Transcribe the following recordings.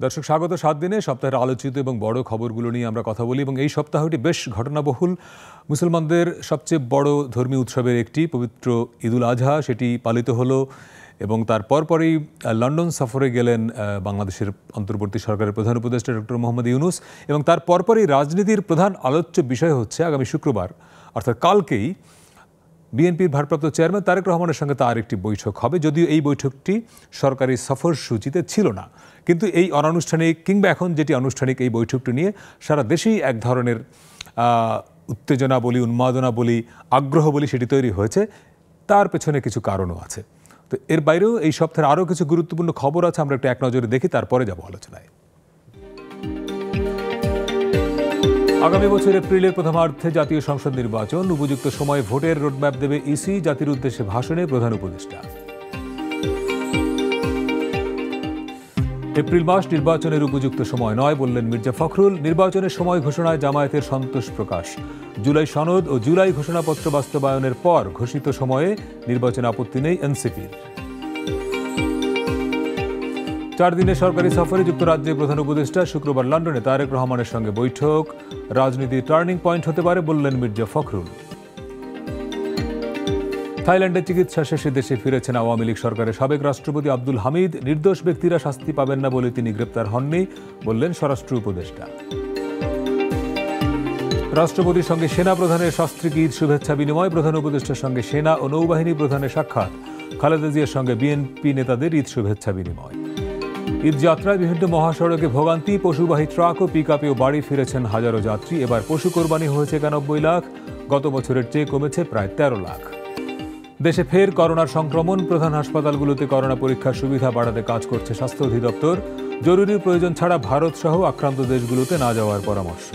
দর্শক স্বাগত 7 দিনে সপ্তাহের আলোচিত এবং বড় খবরগুলো নিয়ে আমরা কথা বলি এবং এই সপ্তাহটি বেশ ঘটনাবহুল। মুসলমানদের সবচেয়ে বড় ধর্মীয় উৎসবের একটি পবিত্র ঈদুল আজহা সেটি পালিত হলো এবং তার পরপরই লন্ডন সফরে গেলেন বাংলাদেশের অন্তর্বর্তী সরকারের প্রধান উপদেষ্টা ডক্টর মোহাম্মদ ইউনূস এবং তার পরপরই রাজনীতির প্রধান আলোচ্য বিষয় হচ্ছে আগামী শুক্রবার অর্থাৎ কালকেই বিএনপির ভারপ্রাপ্ত চেয়ারম্যান তারেক রহমানের সঙ্গে তার একটি বৈঠক হবে, যদিও এই বৈঠকটি সরকারি সফর সূচিতে ছিল না। কিন্তু এই অনানুষ্ঠানিক কিংবা এখন যেটি আনুষ্ঠানিক এই বৈঠকটি নিয়ে সারা দেশেই এক ধরনের উত্তেজনা বলি, উন্মাদনা বলি, আগ্রহ বলি সেটি তৈরি হয়েছে। তার পেছনে কিছু কারণও আছে। তো এর বাইরেও এই সপ্তাহের আরও কিছু গুরুত্বপূর্ণ খবর আছে, আমরা একটু এক নজরে দেখি, তারপরে যাব আলোচনায়। আগামী বছর এপ্রিলের প্রথমার্ধে জাতীয় সংসদ নির্বাচন, উপযুক্ত সময়ে ভোটের রোডম্যাপ দেবে ইসি, জাতির উদ্দেশ্যে ভাষণে প্রধান উপদেষ্টা। এপ্রিল মাস নির্বাচনের উপযুক্ত সময় নয় বললেন মির্জা ফখরুল। নির্বাচনের সময় ঘোষণায় জামায়াতের সন্তোষ প্রকাশ। জুলাই সনদ ও জুলাই ঘোষণাপত্র বাস্তবায়নের পর ঘোষিত সময়ে নির্বাচনে আপত্তি নেই এনসিপির। 4 দিনের সরকারি সফরে যুক্তরাজ্যের প্রধান উপদেষ্টা, শুক্রবার লন্ডনে তারেক রহমানের সঙ্গে বৈঠক। রাজনীতির টার্নিং পয়েন্ট হতে পারে বললেন মির্জা ফখরুল। থাইল্যান্ডে চিকিৎসা শেষে দেশে ফিরেছেন আওয়ামী লীগ সরকারের সাবেক রাষ্ট্রপতি আব্দুল হামিদ। নির্দোষ ব্যক্তিরা শাস্তি পাবেন না বলে তিনি গ্রেপ্তার হননি বললেন স্বরাষ্ট্র উপদেষ্টা। রাষ্ট্রপতির সঙ্গে সেনা প্রধানের শাস্ত্রীক ঈদ শুভেচ্ছা বিনিময়, প্রধান উপদেষ্টার সঙ্গে সেনা ও নৌবাহিনী প্রধানের সাক্ষাৎ। খালেদা জিয়ার সঙ্গে বিএনপি নেতাদের ঈদ শুভেচ্ছা বিনিময়। ঈদ যাত্রায় বিভিন্ন মহাসড়কে ভোগান্তি, পশুবাহী ট্রাক ও পিকআপেও বাড়ি ফিরেছেন হাজারো যাত্রী। এবার পশু কোরবানি হয়েছে 91 লাখ, গত বছরের চেয়ে কমেছে প্রায় 13 লাখ। দেশে ফের করোনার সংক্রমণ, প্রধান হাসপাতালগুলোতে করোনা পরীক্ষার সুবিধা বাড়াতে কাজ করছে স্বাস্থ্য অধিদপ্তর। জরুরি প্রয়োজন ছাড়া ভারত সহ আক্রান্ত দেশগুলোতে না যাওয়ার পরামর্শ।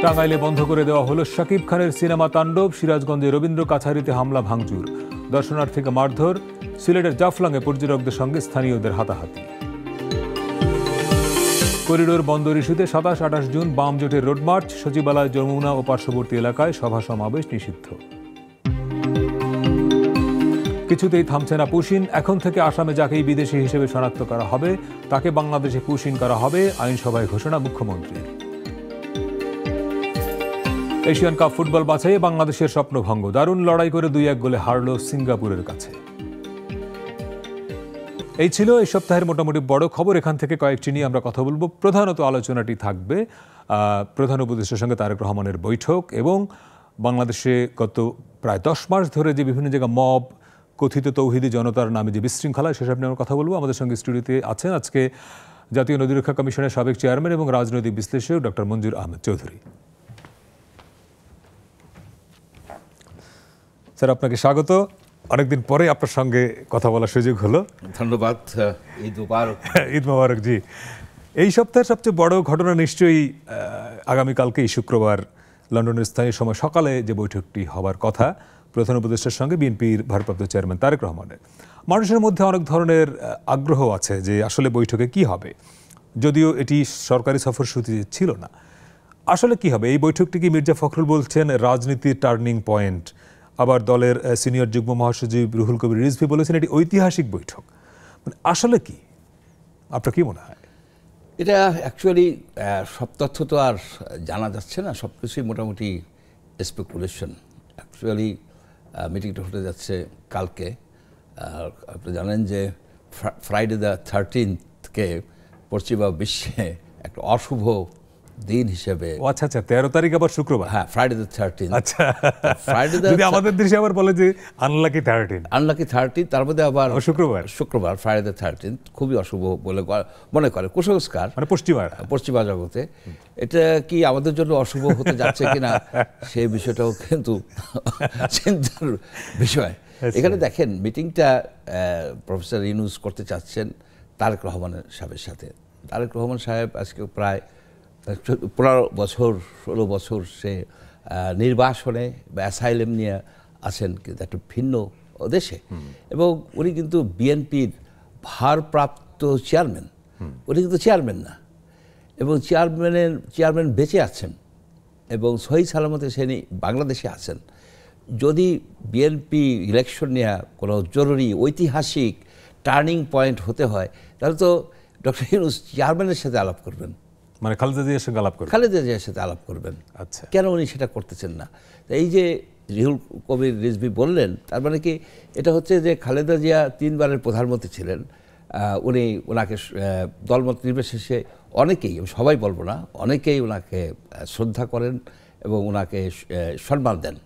টাঙ্গাইলে বন্ধ করে দেওয়া হলো শাকিব খানের সিনেমা তাণ্ডব। সিরাজগঞ্জে রবীন্দ্র কাছারিতে হামলা ভাঙচুর, দর্শনার্থীকে মারধর। সিলেটের জাফলংয়ে পর্যটকদের সঙ্গে স্থানীয়দের হাতাহাতি। করিডোর বন্দর ইস্যুতে 27-28 জুন বাম জোটের রোড মার্চ। সচিবালয়, যমুনা ও পার্শ্ববর্তী এলাকায় সভা সমাবেশ নিষিদ্ধ। কিছুতেই থামছে না পুশিন। এখন থেকে আসামে যাকেই বিদেশি হিসেবে শনাক্ত করা হবে তাকে বাংলাদেশে পুশিন করা হবে, আইনসভায় ঘোষণা মুখ্যমন্ত্রীর। এশিয়ান কাপ ফুটবল বাছাইয়ে বাংলাদেশের স্বপ্নভঙ্গ, দারুণ লড়াই করে 2-1 গোলে হারল সিঙ্গাপুরের কাছে। এই ছিল এই সপ্তাহের মোটামুটি বড় খবর। এখান থেকে কয়েকটি নিয়ে আমরা কথা বলবো। প্রধানত আলোচনাটি থাকবে প্রধান উপদেষ্টার সঙ্গে তারেক রহমানের বৈঠক এবং বাংলাদেশে গত প্রায় 10 মাস ধরে যে বিভিন্ন জায়গায় মব, কথিত তৌহিদি জনতার নামে যে বিশৃঙ্খলা, সেসব নিয়ে আমরা কথা বলবো। আমাদের সঙ্গে স্টুডিওতে আছেন আজকে জাতীয় নদী রক্ষা কমিশনের সাবেক চেয়ারম্যান এবং রাজনৈতিক বিশ্লেষক ডক্টর মঞ্জুর আহমেদ চৌধুরী। স্যার, আপনাকে স্বাগত। অনেকদিন পরে আপনার সঙ্গে কথা বলার সুযোগ হলো। ধন্যবাদ। ঈদ মুবারক। ঈদ মুবারক জি। এই সপ্তাহের সবচেয়ে বড় ঘটনা নিশ্চয়ই আগামীকালকেই শুক্রবার লন্ডনের স্থানীয় সময় সকালে যে বৈঠকটি হবার কথা প্রধান উপদেষ্টার সঙ্গে বিএনপির ভারপ্রাপ্ত চেয়ারম্যান তারেক রহমানের। মানুষের মধ্যে অনেক ধরনের আগ্রহ আছে যে আসলে বৈঠকে কি হবে, যদিও এটি সরকারি সফরসূচি ছিল না। আসলে কি হবে এই বৈঠকটি? কি মির্জা ফখরুল বলছেন রাজনীতির টার্নিং পয়েন্ট, আবার দলের সিনিয়র যুগ্ম মহাসচিব রুহুল কবির রিজভী বলেছেন এটি ঐতিহাসিক বৈঠক। মানে আসলে কি, আপনার কি মনে হয়? এটা অ্যাকচুয়ালি সব তথ্য তো আর জানা যাচ্ছে না, সব কিছুই মোটামুটি স্পেকুলেশন। অ্যাকচুয়ালি মিটিংটা হতে যাচ্ছে কালকে। আপনি জানেন যে ফ্রাইডে দ্য 13th পশ্চিমা বিশ্বে একটা অশুভ দিন হিসেবে। আচ্ছা আচ্ছা, 13 তারিখ আবার শুক্রবার। হ্যাঁ, ফ্রাইডে দ্য 13th। আচ্ছা, ফ্রাইডে যদি আমাদের দেশে আবার বলে যে আনলাকি 13, তার মধ্যে আবার শুক্রবার ফ্রাইডে দ্য 13th খুবই অশুভ বলে মনে করে কুসংস্কার, মানে পশ্চিমা জগতে। এটা কি আমাদের জন্য অশুভ হতে যাচ্ছে কিনা সেই বিষয়টাও কিন্তু চিন্তার বিষয়। এখানে দেখেন, মিটিংটা প্রফেসর ইউনূস করতে চাচ্ছেন তারেক রহমানের সাহেবের সাথে। তারেক রহমান সাহেব আজকে প্রায় 16 বছর সে নির্বাসনে বা অ্যাসাইলেম নিয়ে আছেন, কিন্তু একটা ভিন্ন দেশে। এবং উনি কিন্তু বিএনপির ভারপ্রাপ্ত চেয়ারম্যান, উনি কিন্তু চেয়ারম্যান না। এবং চেয়ারম্যান বেঁচে আছেন এবং সহি সালামতে সে বাংলাদেশে আছেন। যদি বিএনপি ইলেকশন নিয়ে কোনো জরুরি ঐতিহাসিক টার্নিং পয়েন্ট হতে হয়, তাহলে তো ডক্টর ইউনূস চেয়ারম্যানের সাথে আলাপ করবেন, মানে খালেদা জিয়ার সঙ্গে আলাপ করবেন। খালেদা জিয়ার সাথে আলাপ করবেন। আচ্ছা, কেন উনি সেটা করতেছেন না? এই যে রুহুল কবির রিজভী বললেন, তার মানে কি এটা হচ্ছে যে খালেদা জিয়া 3 বারের প্রধানমন্ত্রী ছিলেন, উনি ওনাকে দলমত নির্বিশেষে অনেকেই, সবাই বলবো না, অনেকেই ওনাকে শ্রদ্ধা করেন এবং ওনাকে সম্মান দেন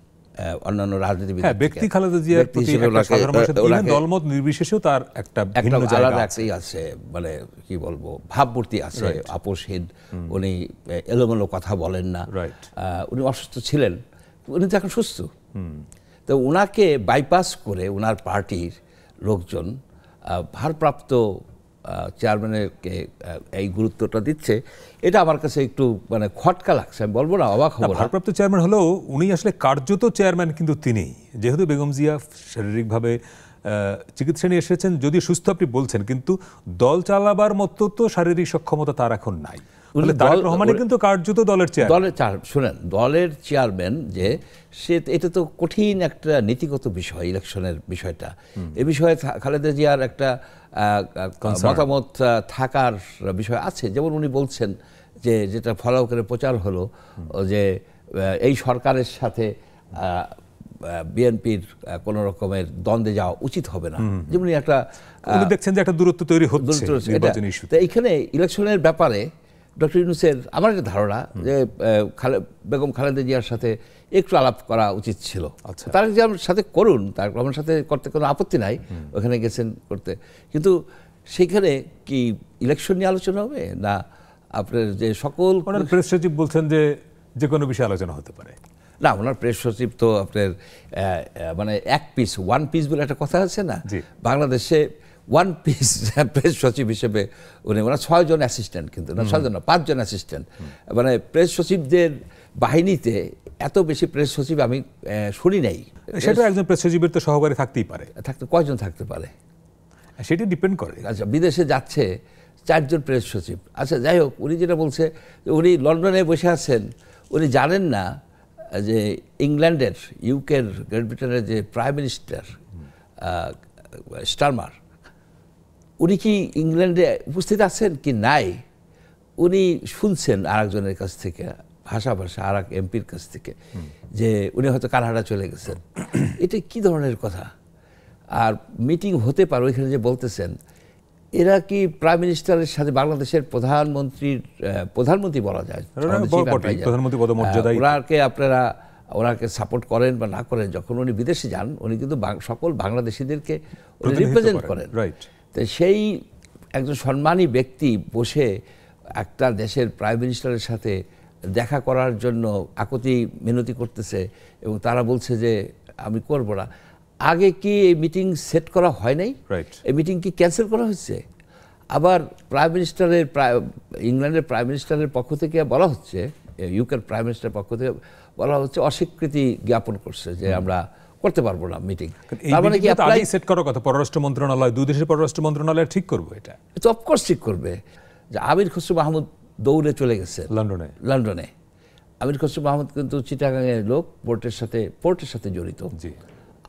অন্যান্য রাজনীতিবিদ। হ্যাঁ, ব্যক্তি খালেদা জিয়ার প্রতি একটা সাধারণ মানুষের ইভেন দলমত নির্বিশেষেও তার একটা ভিন্ন জায়গা আলাদা একটাই আছে, মানে কি বলবো, ভাবমূর্তি আছে, আপোষহীন। উনি এলোমেলো কথা বলেন না। উনি অসুস্থ ছিলেন, উনি তো এখন সুস্থ। তো ওনাকে বাইপাস করে ওনার পার্টির লোকজন ভারপ্রাপ্ত চেয়ারম্যানকে এই গুরুত্বটা দিচ্ছে, এটা আমার কাছে একটু মানে খটকা লাগছে। আমি বলবো না অবাক হবো না। ভারপ্রাপ্ত চেয়ারম্যান হলেও উনি আসলে কার্যত চেয়ারম্যান কিন্তু তিনি, যেহেতু বেগম জিয়া শারীরিকভাবে চিকিৎসা নিয়ে এসেছেন, যদিও সুস্থ আপনি বলছেন, কিন্তু দল চালাবার মতো তো শারীরিক সক্ষমতা তার এখন নাই। তারেক রহমানই কিন্তু কার্যত দলের চেয়ারম্যান। শুনেন, দলের চেয়ারম্যান যে সে, এটা তো কঠিন একটা নীতিগত বিষয়, ইলেকশনের বিষয়টা। এ বিষয়ে খালেদা জিয়ার একটা মতামত থাকার বিষয় আছে। যেমন উনি বলছেন যে, যেটা ফলো করে প্রচার হলো, যে এই সরকারের সাথে বিএনপির কোনো রকমের দ্বন্দ্বে যাওয়া উচিত হবে না। যেমন একটা দেখছেন যে একটা দূরত্ব তৈরি হচ্ছে নির্বাচনী ইস্যুতে। এইখানে ইলেকশনের ব্যাপারে ডক্টর ইউনূসের আমার একটা ধারণা যে বেগম খালেদা জিয়ার সাথে একটু আলাপ করা উচিত ছিল। তারেক জিয়ার সাথে করুন, তারেক রহমানের সাথে করতে কোনো আপত্তি নাই, ওখানে গেছেন করতে, কিন্তু সেইখানে কি ইলেকশন নিয়ে আলোচনা হবে না আপনার যে সকল? প্রেস সচিব বলছেন যে যে কোনো বিষয়ে আলোচনা হতে পারে। না, ওনার প্রেস সচিব তো আপনার মানে ওয়ান পিস বলে একটা কথা আছে না, বাংলাদেশে ওয়ান পিস প্রেস সচিব হিসেবে ওনার 6 জন অ্যাসিস্ট্যান্ট, কিন্তু না 6 জন না, 5 জন অ্যাসিস্ট্যান্ট। মানে প্রেস সচিবদের বাহিনীতে এত বেশি প্রেস সচিব আমি শুনি নাই। সেটা একজন প্রেস সচিবের তো সহকারী থাকতেই পারে। কয়জন থাকতে পারে সেটা ডিপেন্ড করে। আচ্ছা, বিদেশে যাচ্ছে 4 জন প্রেস সচিব। আচ্ছা, যাই হোক, উনি যেটা বলছে, উনি লন্ডনে বসে আছেন, উনি জানেন না যে ইংল্যান্ডের, ইউকের, গ্রেট ব্রিটেনের যে প্রাইম মিনিস্টার স্টারমার, উনি কি ইংল্যান্ডে উপস্থিত আছেন কি নাই, উনি শুনছেন আরেকজনের কাছ থেকে, ভাষা আর এক এমপির কাছ থেকে, যে উনি হয়তো কানাডা চলে গেছেন। এটা কি ধরনের কথা? আর মিটিং হতে পারে ওইখানে যে বলতেছেন, এরা কি প্রাইম মিনিস্টারের সাথে বাংলাদেশের প্রধানমন্ত্রী বলা যায়, ওনাকে সাপোর্ট করেন বা না করেন, যখন উনি বিদেশে যান উনি কিন্তু সকল বাংলাদেশিদেরকে রিপ্রেজেন্ট করেন। তো সেই একজন সম্মানী ব্যক্তি বসে একটা দেশের প্রাইম মিনিস্টারের সাথে দেখা করার জন্য আকুতি মিনতি করতেছে, এবং তারা বলছে যে আমি করব না। আগে কি এই মিটিং সেট করা হয় নাই? এই মিটিং কি ক্যান্সেল করা হচ্ছে? আবার প্রাইম মিনিস্টারের, ইংল্যান্ডের প্রাইম মিনিস্টারের পক্ষ থেকে বলা হচ্ছে, ইউকের প্রাইম মিনিস্টারের পক্ষ থেকে বলা হচ্ছে, অস্বীকৃতি জ্ঞাপন করছে যে আমরা করতে পারবো না মিটিং। তার মানে কি আগেই সেট করার কথা? পররাষ্ট্র মন্ত্রণালয়, দুই দেশের পররাষ্ট্র মন্ত্রণালয় ঠিক করবে এটা? তো অফকোর্স ঠিক করবে। যে আমির খসরু মাহমুদ দৌড়ে চলে গেছে লন্ডনে। আমির খসরু মাহমুদ কিন্তু চিটাগাংয়ের লোক, পোর্টের সাথে জড়িত।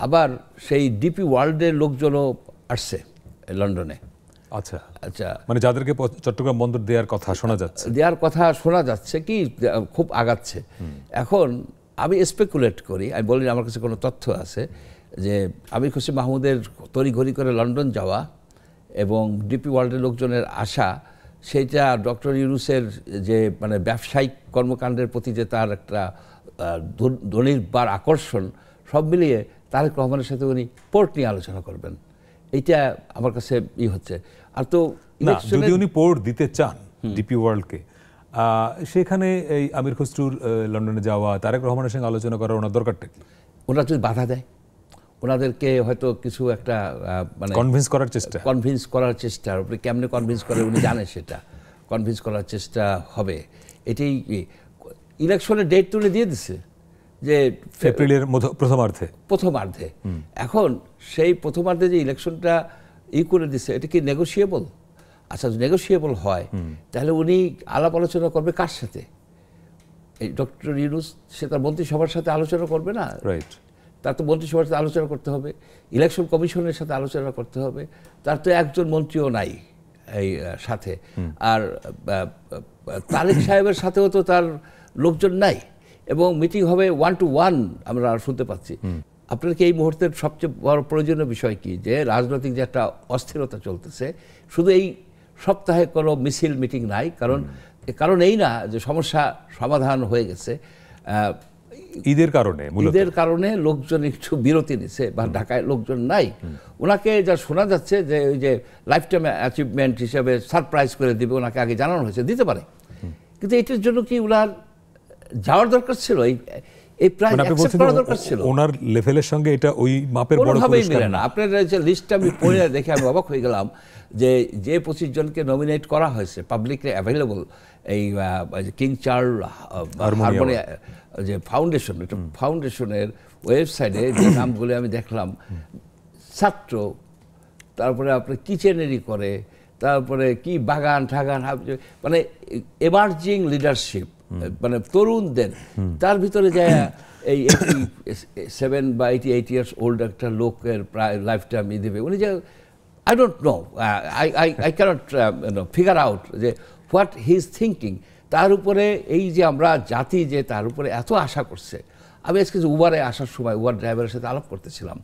আবার সেই ডিপি ওয়ার্ল্ডের লোকজনও আসছে লন্ডনে। আচ্ছা আচ্ছা, মানে যাদেরকে চট্টগ্রাম বন্দর দেওয়ার কথা শোনা যাচ্ছে কি খুব আগাচ্ছে। এখন আমি স্পেকুলেট করি, আমি বলি আমার কাছে কোনো তথ্য আছে যে আমির খসরু মাহমুদের তড়িঘড়ি করে লন্ডন যাওয়া এবং ডিপি ওয়ার্ল্ডের লোকজনের আসা, সেইটা ডক্টর ইউনূসের যে মানে ব্যবসায়িক কর্মকাণ্ডের প্রতি যে তার একটা ধনির্বার আকর্ষণ, সব মিলিয়ে তারেক রহমানের সাথে উনি পোর্ট নিয়ে আলোচনা করবেন, এইটা আমার কাছে হচ্ছে। আর তো যদি উনি পোর্ট দিতে চান ডিপি ওয়ার্ল্ডকে, সেখানে এই আমির খসরুর লন্ডনে যাওয়া, তারেক রহমানের সঙ্গে আলোচনা করার ওনার দরকারটা কি? ওনারা যদি বাধা দেয়, ওনাদেরকে হয়তো কিছু একটা মানে কনভিন্স করার চেষ্টা, আপনি কেমনে কনভিন্স করে উনি জানেন, সেটা কনভিন্স করার চেষ্টা হবে। এটাই ইলেকশনের ডেট তুলে দিয়ে দিচ্ছে যে এপ্রিলের প্রথমার্ধে। এখন সেই প্রথমার্ধে যে ইলেকশনটা করে দিচ্ছে, এটা কি নেগোশিয়েবল? আচ্ছা, নেগোশিয়েবল হয় তাহলে উনি আলাপ আলোচনা করবে কার সাথে? এই ডক্টর ইউনূস, সে তার মন্ত্রিসভার সাথে আলোচনা করবে না? তার তো মন্ত্রিসভার সাথে আলোচনা করতে হবে, ইলেকশন কমিশনের সাথে আলোচনা করতে হবে, তার তো একজন মন্ত্রীও নাই এই সাথে, আর তারেক সাহেবের সাথেও তো তার লোকজন নাই, এবং মিটিং হবে 1 to 1 আমরা শুনতে পাচ্ছি। আপনার কি এই মুহূর্তের সবচেয়ে বড় প্রয়োজনীয় বিষয় কি, যে রাজনৈতিক যে একটা অস্থিরতা চলতেছে, শুধু এই সপ্তাহে কোনো মিছিল মিটিং নাই, কারণ এই না যে সমস্যা সমাধান হয়ে গেছে, ঈদের কারণে লোকজন একটু বিরতি নিছে, বা ঢাকায় লোকজন নাই। ওনাকে যা শোনা যাচ্ছে যে ওই যে লাইফ টাইম অ্যাচিভমেন্ট হিসেবে সারপ্রাইজ করে দিবে, ওনাকে আগে জানানো হয়েছে, দিতে পারে, কিন্তু এটার জন্য কি ওনার যাওয়ার দরকার ছিল? এই প্রায় অ্যাকসেপ্ট করা দরকার ছিল। ওনার লেভেলের সঙ্গে এটা ওই মাপের বড় কোনোভাবেই মিলে না। আপনার যে লিস্টটা আমি পড়ে দেখে আমি অবাক হয়ে গেলাম, যে 25 জনকে নমিনেট করা হয়েছে পাবলিকলি অ্যাভেলেবল, এই কিং চার্লস হারমোনিয়াম যে ফাউন্ডেশন, এটা ফাউন্ডেশনের ওয়েবসাইটে যে নামগুলো আমি দেখলাম, ছাত্র, তারপরে আপনার কিচেনেরই করে, তারপরে কি বাগান ঠাগান, মানে এমার্জিং লিডারশিপ, মানে তরুণদের, তার ভিতরে যায় এই 87 বা 88 ইয়ার্স ওল্ড একটা লোকের প্রায় লাইফ টাইম দেবে উনি, যে I don't know, I can't figure out যে হোয়াট হি ইজ থিঙ্কিং। তার উপরে এই যে আমরা জাতি যে তার উপরে এত আশা করছে। আমি আজকে যে উবারে আসার সময় উবার ড্রাইভারের সাথে আলাপ করতেছিলাম,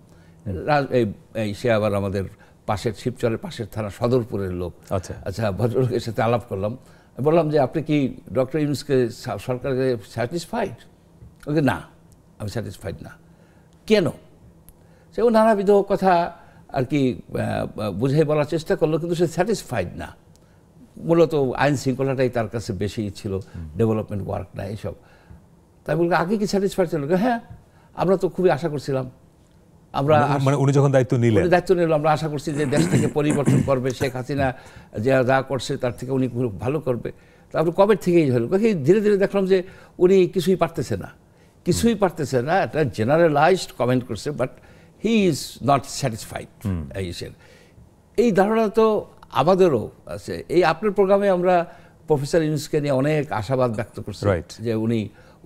এই সে আবার আমাদের পাশের শিবচরের পাশের থানা সদরপুরের লোক। আচ্ছা, ভদ্রলোকের সাথে আলাপ করলাম, বললাম যে আপনি কি ডক্টর ইউনূসকে সরকারকে স্যাটিসফাইড? ওকে না, আমি স্যাটিসফাইড না। কেন? সে ও নানাবিধ কথা আর কি বুঝাই বলার চেষ্টা করলো, কিন্তু সে স্যাটিসফাইড না। মূলত আইন শৃঙ্খলাটাই তার কাছে বেশি ছিল, ডেভেলপমেন্ট ওয়ার্ক না এইসব। তাই বললো আগে কি স্যাটিসফাইড ছিল? হ্যাঁ, আমরা তো খুবই আশা করছিলাম, আমরা মানে উনি যখন দায়িত্ব নিল, আমরা আশা করছি যে দেশ থেকে পরিবর্তন করবে, শেখ হাসিনা যা করছে তার থেকে উনি ভালো করবে। তারপর কবে থেকেই হলো, ধীরে ধীরে দেখলাম যে উনি কিছুই পারতেছে না, একটা জেনারেলাইজড কমেন্ট করছে, but he is not satisfied. এই ধারণা তো আমাদেরও আছে। এই আপনার প্রোগ্রামে আমরা প্রফেসর ইউনূসকে নিয়ে অনেক আশাবাদ ব্যক্ত করছি, যে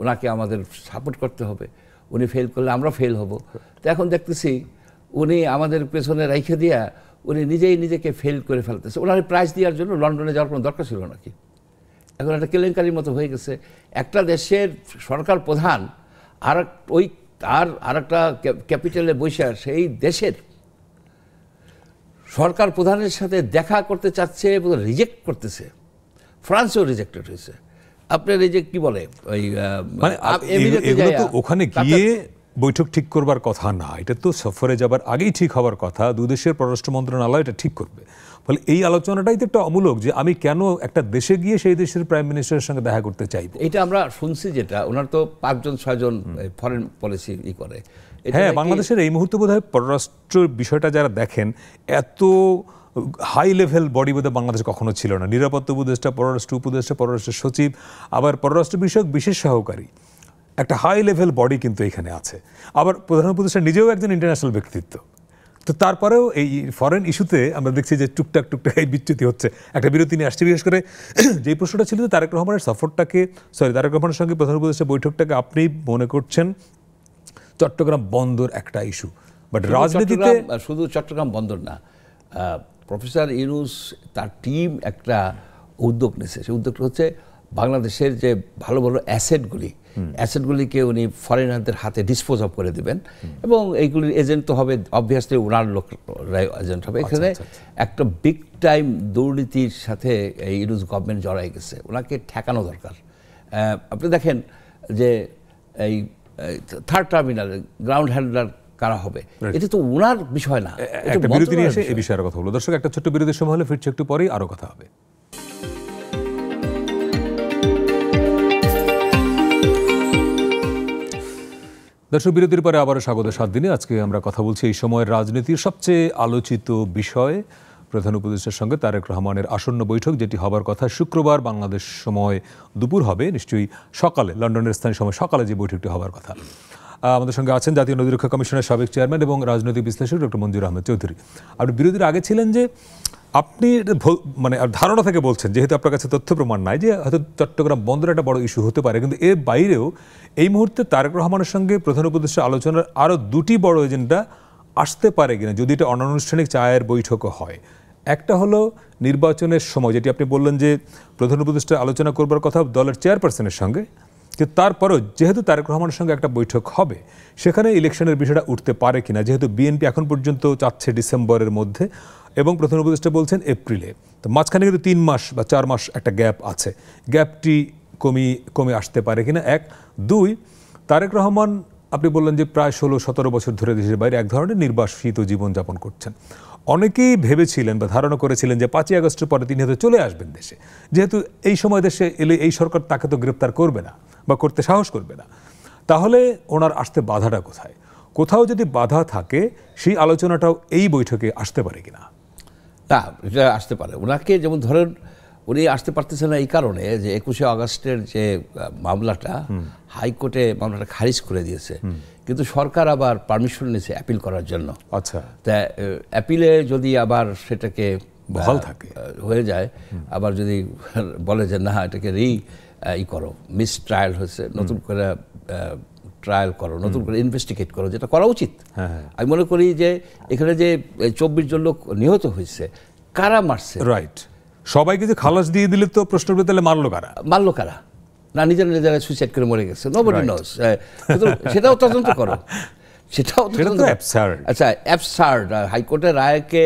ওনাকে আমাদের সাপোর্ট করতে হবে, উনি ফেল করলে আমরা ফেল হব। তো এখন দেখতেছি উনি আমাদের পেছনে রেখে দিয়া উনি নিজেই নিজেকে ফেল করে ফেলতেছে। ওনার প্রাইজ দেওয়ার জন্য লন্ডনে যাওয়ার কোনো দরকার ছিল নাকি? এখন একটা কেলেঙ্কারির মতো হয়ে গেছে। একটা দেশের সরকার প্রধান আর একটা ক্যাপিটালে বসে সেই দেশের সরকার প্রধানের সাথে দেখা করতে চাচ্ছে এবং রিজেক্ট করতেছে। ফ্রান্সেও রিজেক্টেড হয়েছে। আপনার এই যে কি বলে ওখানে গিয়ে বৈঠক ঠিক করবার কথা না, এটা তো সফরে যাবার আগেই ঠিক হওয়ার কথা। দুদেশের পররাষ্ট্র মন্ত্রণালয় এটা ঠিক করবে। ফলে এই আলোচনাটাই তো একটা অমূলক, যে আমি কেন একটা দেশে গিয়ে সেই দেশের প্রাইম মিনিস্টারের সঙ্গে দেখা করতে চাইবো। এটা আমরা শুনছি, যেটা ওনার তো 5-6জন ফরেন পলিসি করে। হ্যাঁ, বাংলাদেশের এই মুহূর্তে বোধহয় পররাষ্ট্র বিষয়টা যারা দেখেন, এত হাই লেভেল বডি বোধহয় বাংলাদেশে কখনো ছিল না। নিরাপত্তা উপদেষ্টা, পররাষ্ট্র উপদেষ্টা, পররাষ্ট্র সচিব, আবার পররাষ্ট্র বিষয়ক বিশেষ সহকারী, একটা হাই লেভেল বডি কিন্তু এখানে আছে। আবার প্রধান উপদেষ্টা নিজেও একজন ইন্টারন্যাশনাল ব্যক্তিত্ব। তো তারপরেও এই ফরেন ইস্যুতে আমরা দেখছি যে টুকটাক এই বিচ্যুতি হচ্ছে। একটা বিরতি নিয়ে আসছে। বিশেষ করে যেই প্রশ্নটা ছিল যে তারেক রহমানের সঙ্গে প্রধান উপদেষ্টা বৈঠকটাকে আপনি মনে করছেন চট্টগ্রাম বন্দর একটা ইস্যু, বাট রাজনীতিতে শুধু চট্টগ্রাম বন্দর না, প্রফেসর ইউনূস তার টিম একটা উদ্যোগ নিয়েছে। সেই উদ্যোগটা হচ্ছে বাংলাদেশের যে ভালো ভালো অ্যাসেটগুলিকে উনি ফরেনারদের হাতে ডিসপোজ অফ করে দেবেন, এবং এইগুলির এজেন্ট তো হবে অবভিয়াসলি ওনার লোকরাই এজেন্ট হবে। এখানে একটা বিগ টাইম দুর্নীতির সাথে এই ইউনূস গভর্নমেন্ট জড়াই গেছে, ওনাকে ঠেকানো দরকার। আপনি দেখেন যে এই থার্ড টার্মিনালে গ্রাউন্ড হ্যান্ডলার কারা হবে, এটা তো ওনার বিষয় না। একটা বিরতি নিয়ে এসে এই বিষয়ে কথা বলবো। দর্শক, একটা ছোট্ট বিরতির সময় হলে ফিরছে, একটু পরেই আরো কথা হবে। দর্শক, বিরতির পরে আবারও স্বাগত 7 দিনে। আজকে আমরা কথা বলছি এই সময়ের রাজনীতির সবচেয়ে আলোচিত বিষয়, প্রধান উপদেষ্টার সঙ্গে তারেক রহমানের আসন্ন বৈঠক, যেটি হবার কথা শুক্রবার বাংলাদেশ সময় দুপুর হবে, নিশ্চয়ই সকালে, লন্ডনের স্থানীয় সময় সকালে যে বৈঠকটি হবার কথা। আমাদের সঙ্গে আছেন জাতীয় নদী রক্ষা কমিশনের সাবেক চেয়ারম্যান এবং রাজনৈতিক বিশ্লেষক ডক্টর মঞ্জুর আহমেদ চৌধুরী। আপনি বিরোধীর আগে ছিলেন যে আপনি মানে ধারণা থেকে বলছেন, যেহেতু আপনার কাছে তথ্য প্রমাণ নাই, যে হয়তো চট্টগ্রাম বন্দর একটা বড় ইস্যু হতে পারে, কিন্তু এর বাইরেও এই মুহূর্তে তারেক রহমানের সঙ্গে প্রধান উপদেষ্টা আলোচনার আরও দুটি বড় এজেন্ডা আসতে পারে কিনা, যদি এটা অনানুষ্ঠানিক চায়ের বৈঠকও হয়। একটা হলো নির্বাচনের সময়, যেটি আপনি বললেন যে প্রধান উপদেষ্টা আলোচনা করবার কথা দলের চেয়ারপারসনের সঙ্গে, কিন্তু তারপরেও যেহেতু তারেক রহমানের সঙ্গে একটা বৈঠক হবে, সেখানে ইলেকশনের বিষয়টা উঠতে পারে কিনা, যেহেতু বিএনপি এখন পর্যন্ত চাচ্ছে ডিসেম্বরের মধ্যে এবং প্রধান উপদেষ্টা বলছেন এপ্রিলে, তো মাঝখানে কিন্তু 3 মাস বা 4 মাস একটা গ্যাপ আছে। গ্যাপটি কমে আসতে পারে কিনা, 1। 2, তারেক রহমান আপনি বললেন যে প্রায় 16-17 বছর ধরে দেশের বাইরে এক ধরনের নির্বাসিত জীবনযাপন করছেন। অনেকেই ভেবেছিলেন বা ধারণা করেছিলেন যে 5ই আগস্টের পরে তিনি হয়তো চলে আসবেন দেশে, যেহেতু এই সময় দেশে এলে এই সরকার তাকে তো গ্রেপ্তার করবে না বা করতে সাহস করবে না। তাহলে ওনার আসতে বাধাটা কোথায়? কোথাও যদি বাধা থাকে, সেই আলোচনাটাও এই বৈঠকে আসতে পারে কিনা? না, এটা আসতে পারে। ওনাকে যেমন ধরেন, উনি আসতে পারতেছেন না এই কারণে যে 21শে আগস্টের যে মামলাটা, হাইকোর্টে মামলাটা খারিজ করে দিয়েছে, কিন্তু সরকার আবার পারমিশন নিয়েছে অ্যাপিল করার জন্য। আচ্ছা, তা অ্যাপিলে যদি আবার সেটাকে বহাল থাকে হয়ে যায়, আবার যদি বলে যে না এটাকে করো, মিস ট্রায়াল হয়েছে, নতুন করে ট্রায়াল করো, নতুন করে ইনভেস্টিগেট করো, যেটা করা উচিত। আমি মনে করি যে এখানে যে 24 জন লোক নিহত হয়েছে, কারা মারছে? রাইট, সবাইকে যে খালাস দিয়ে দিলে তো প্রশ্ন উঠবে, তাহলে মারলো কারা? না নিজেরা সুইসাইড করে মরে গেছে, নোবডি নোস। সেটাও তদন্ত করো, সেটাও অ্যাবসার্ড। আচ্ছা, অ্যাবসার্ড। হাইকোর্টের রায়কে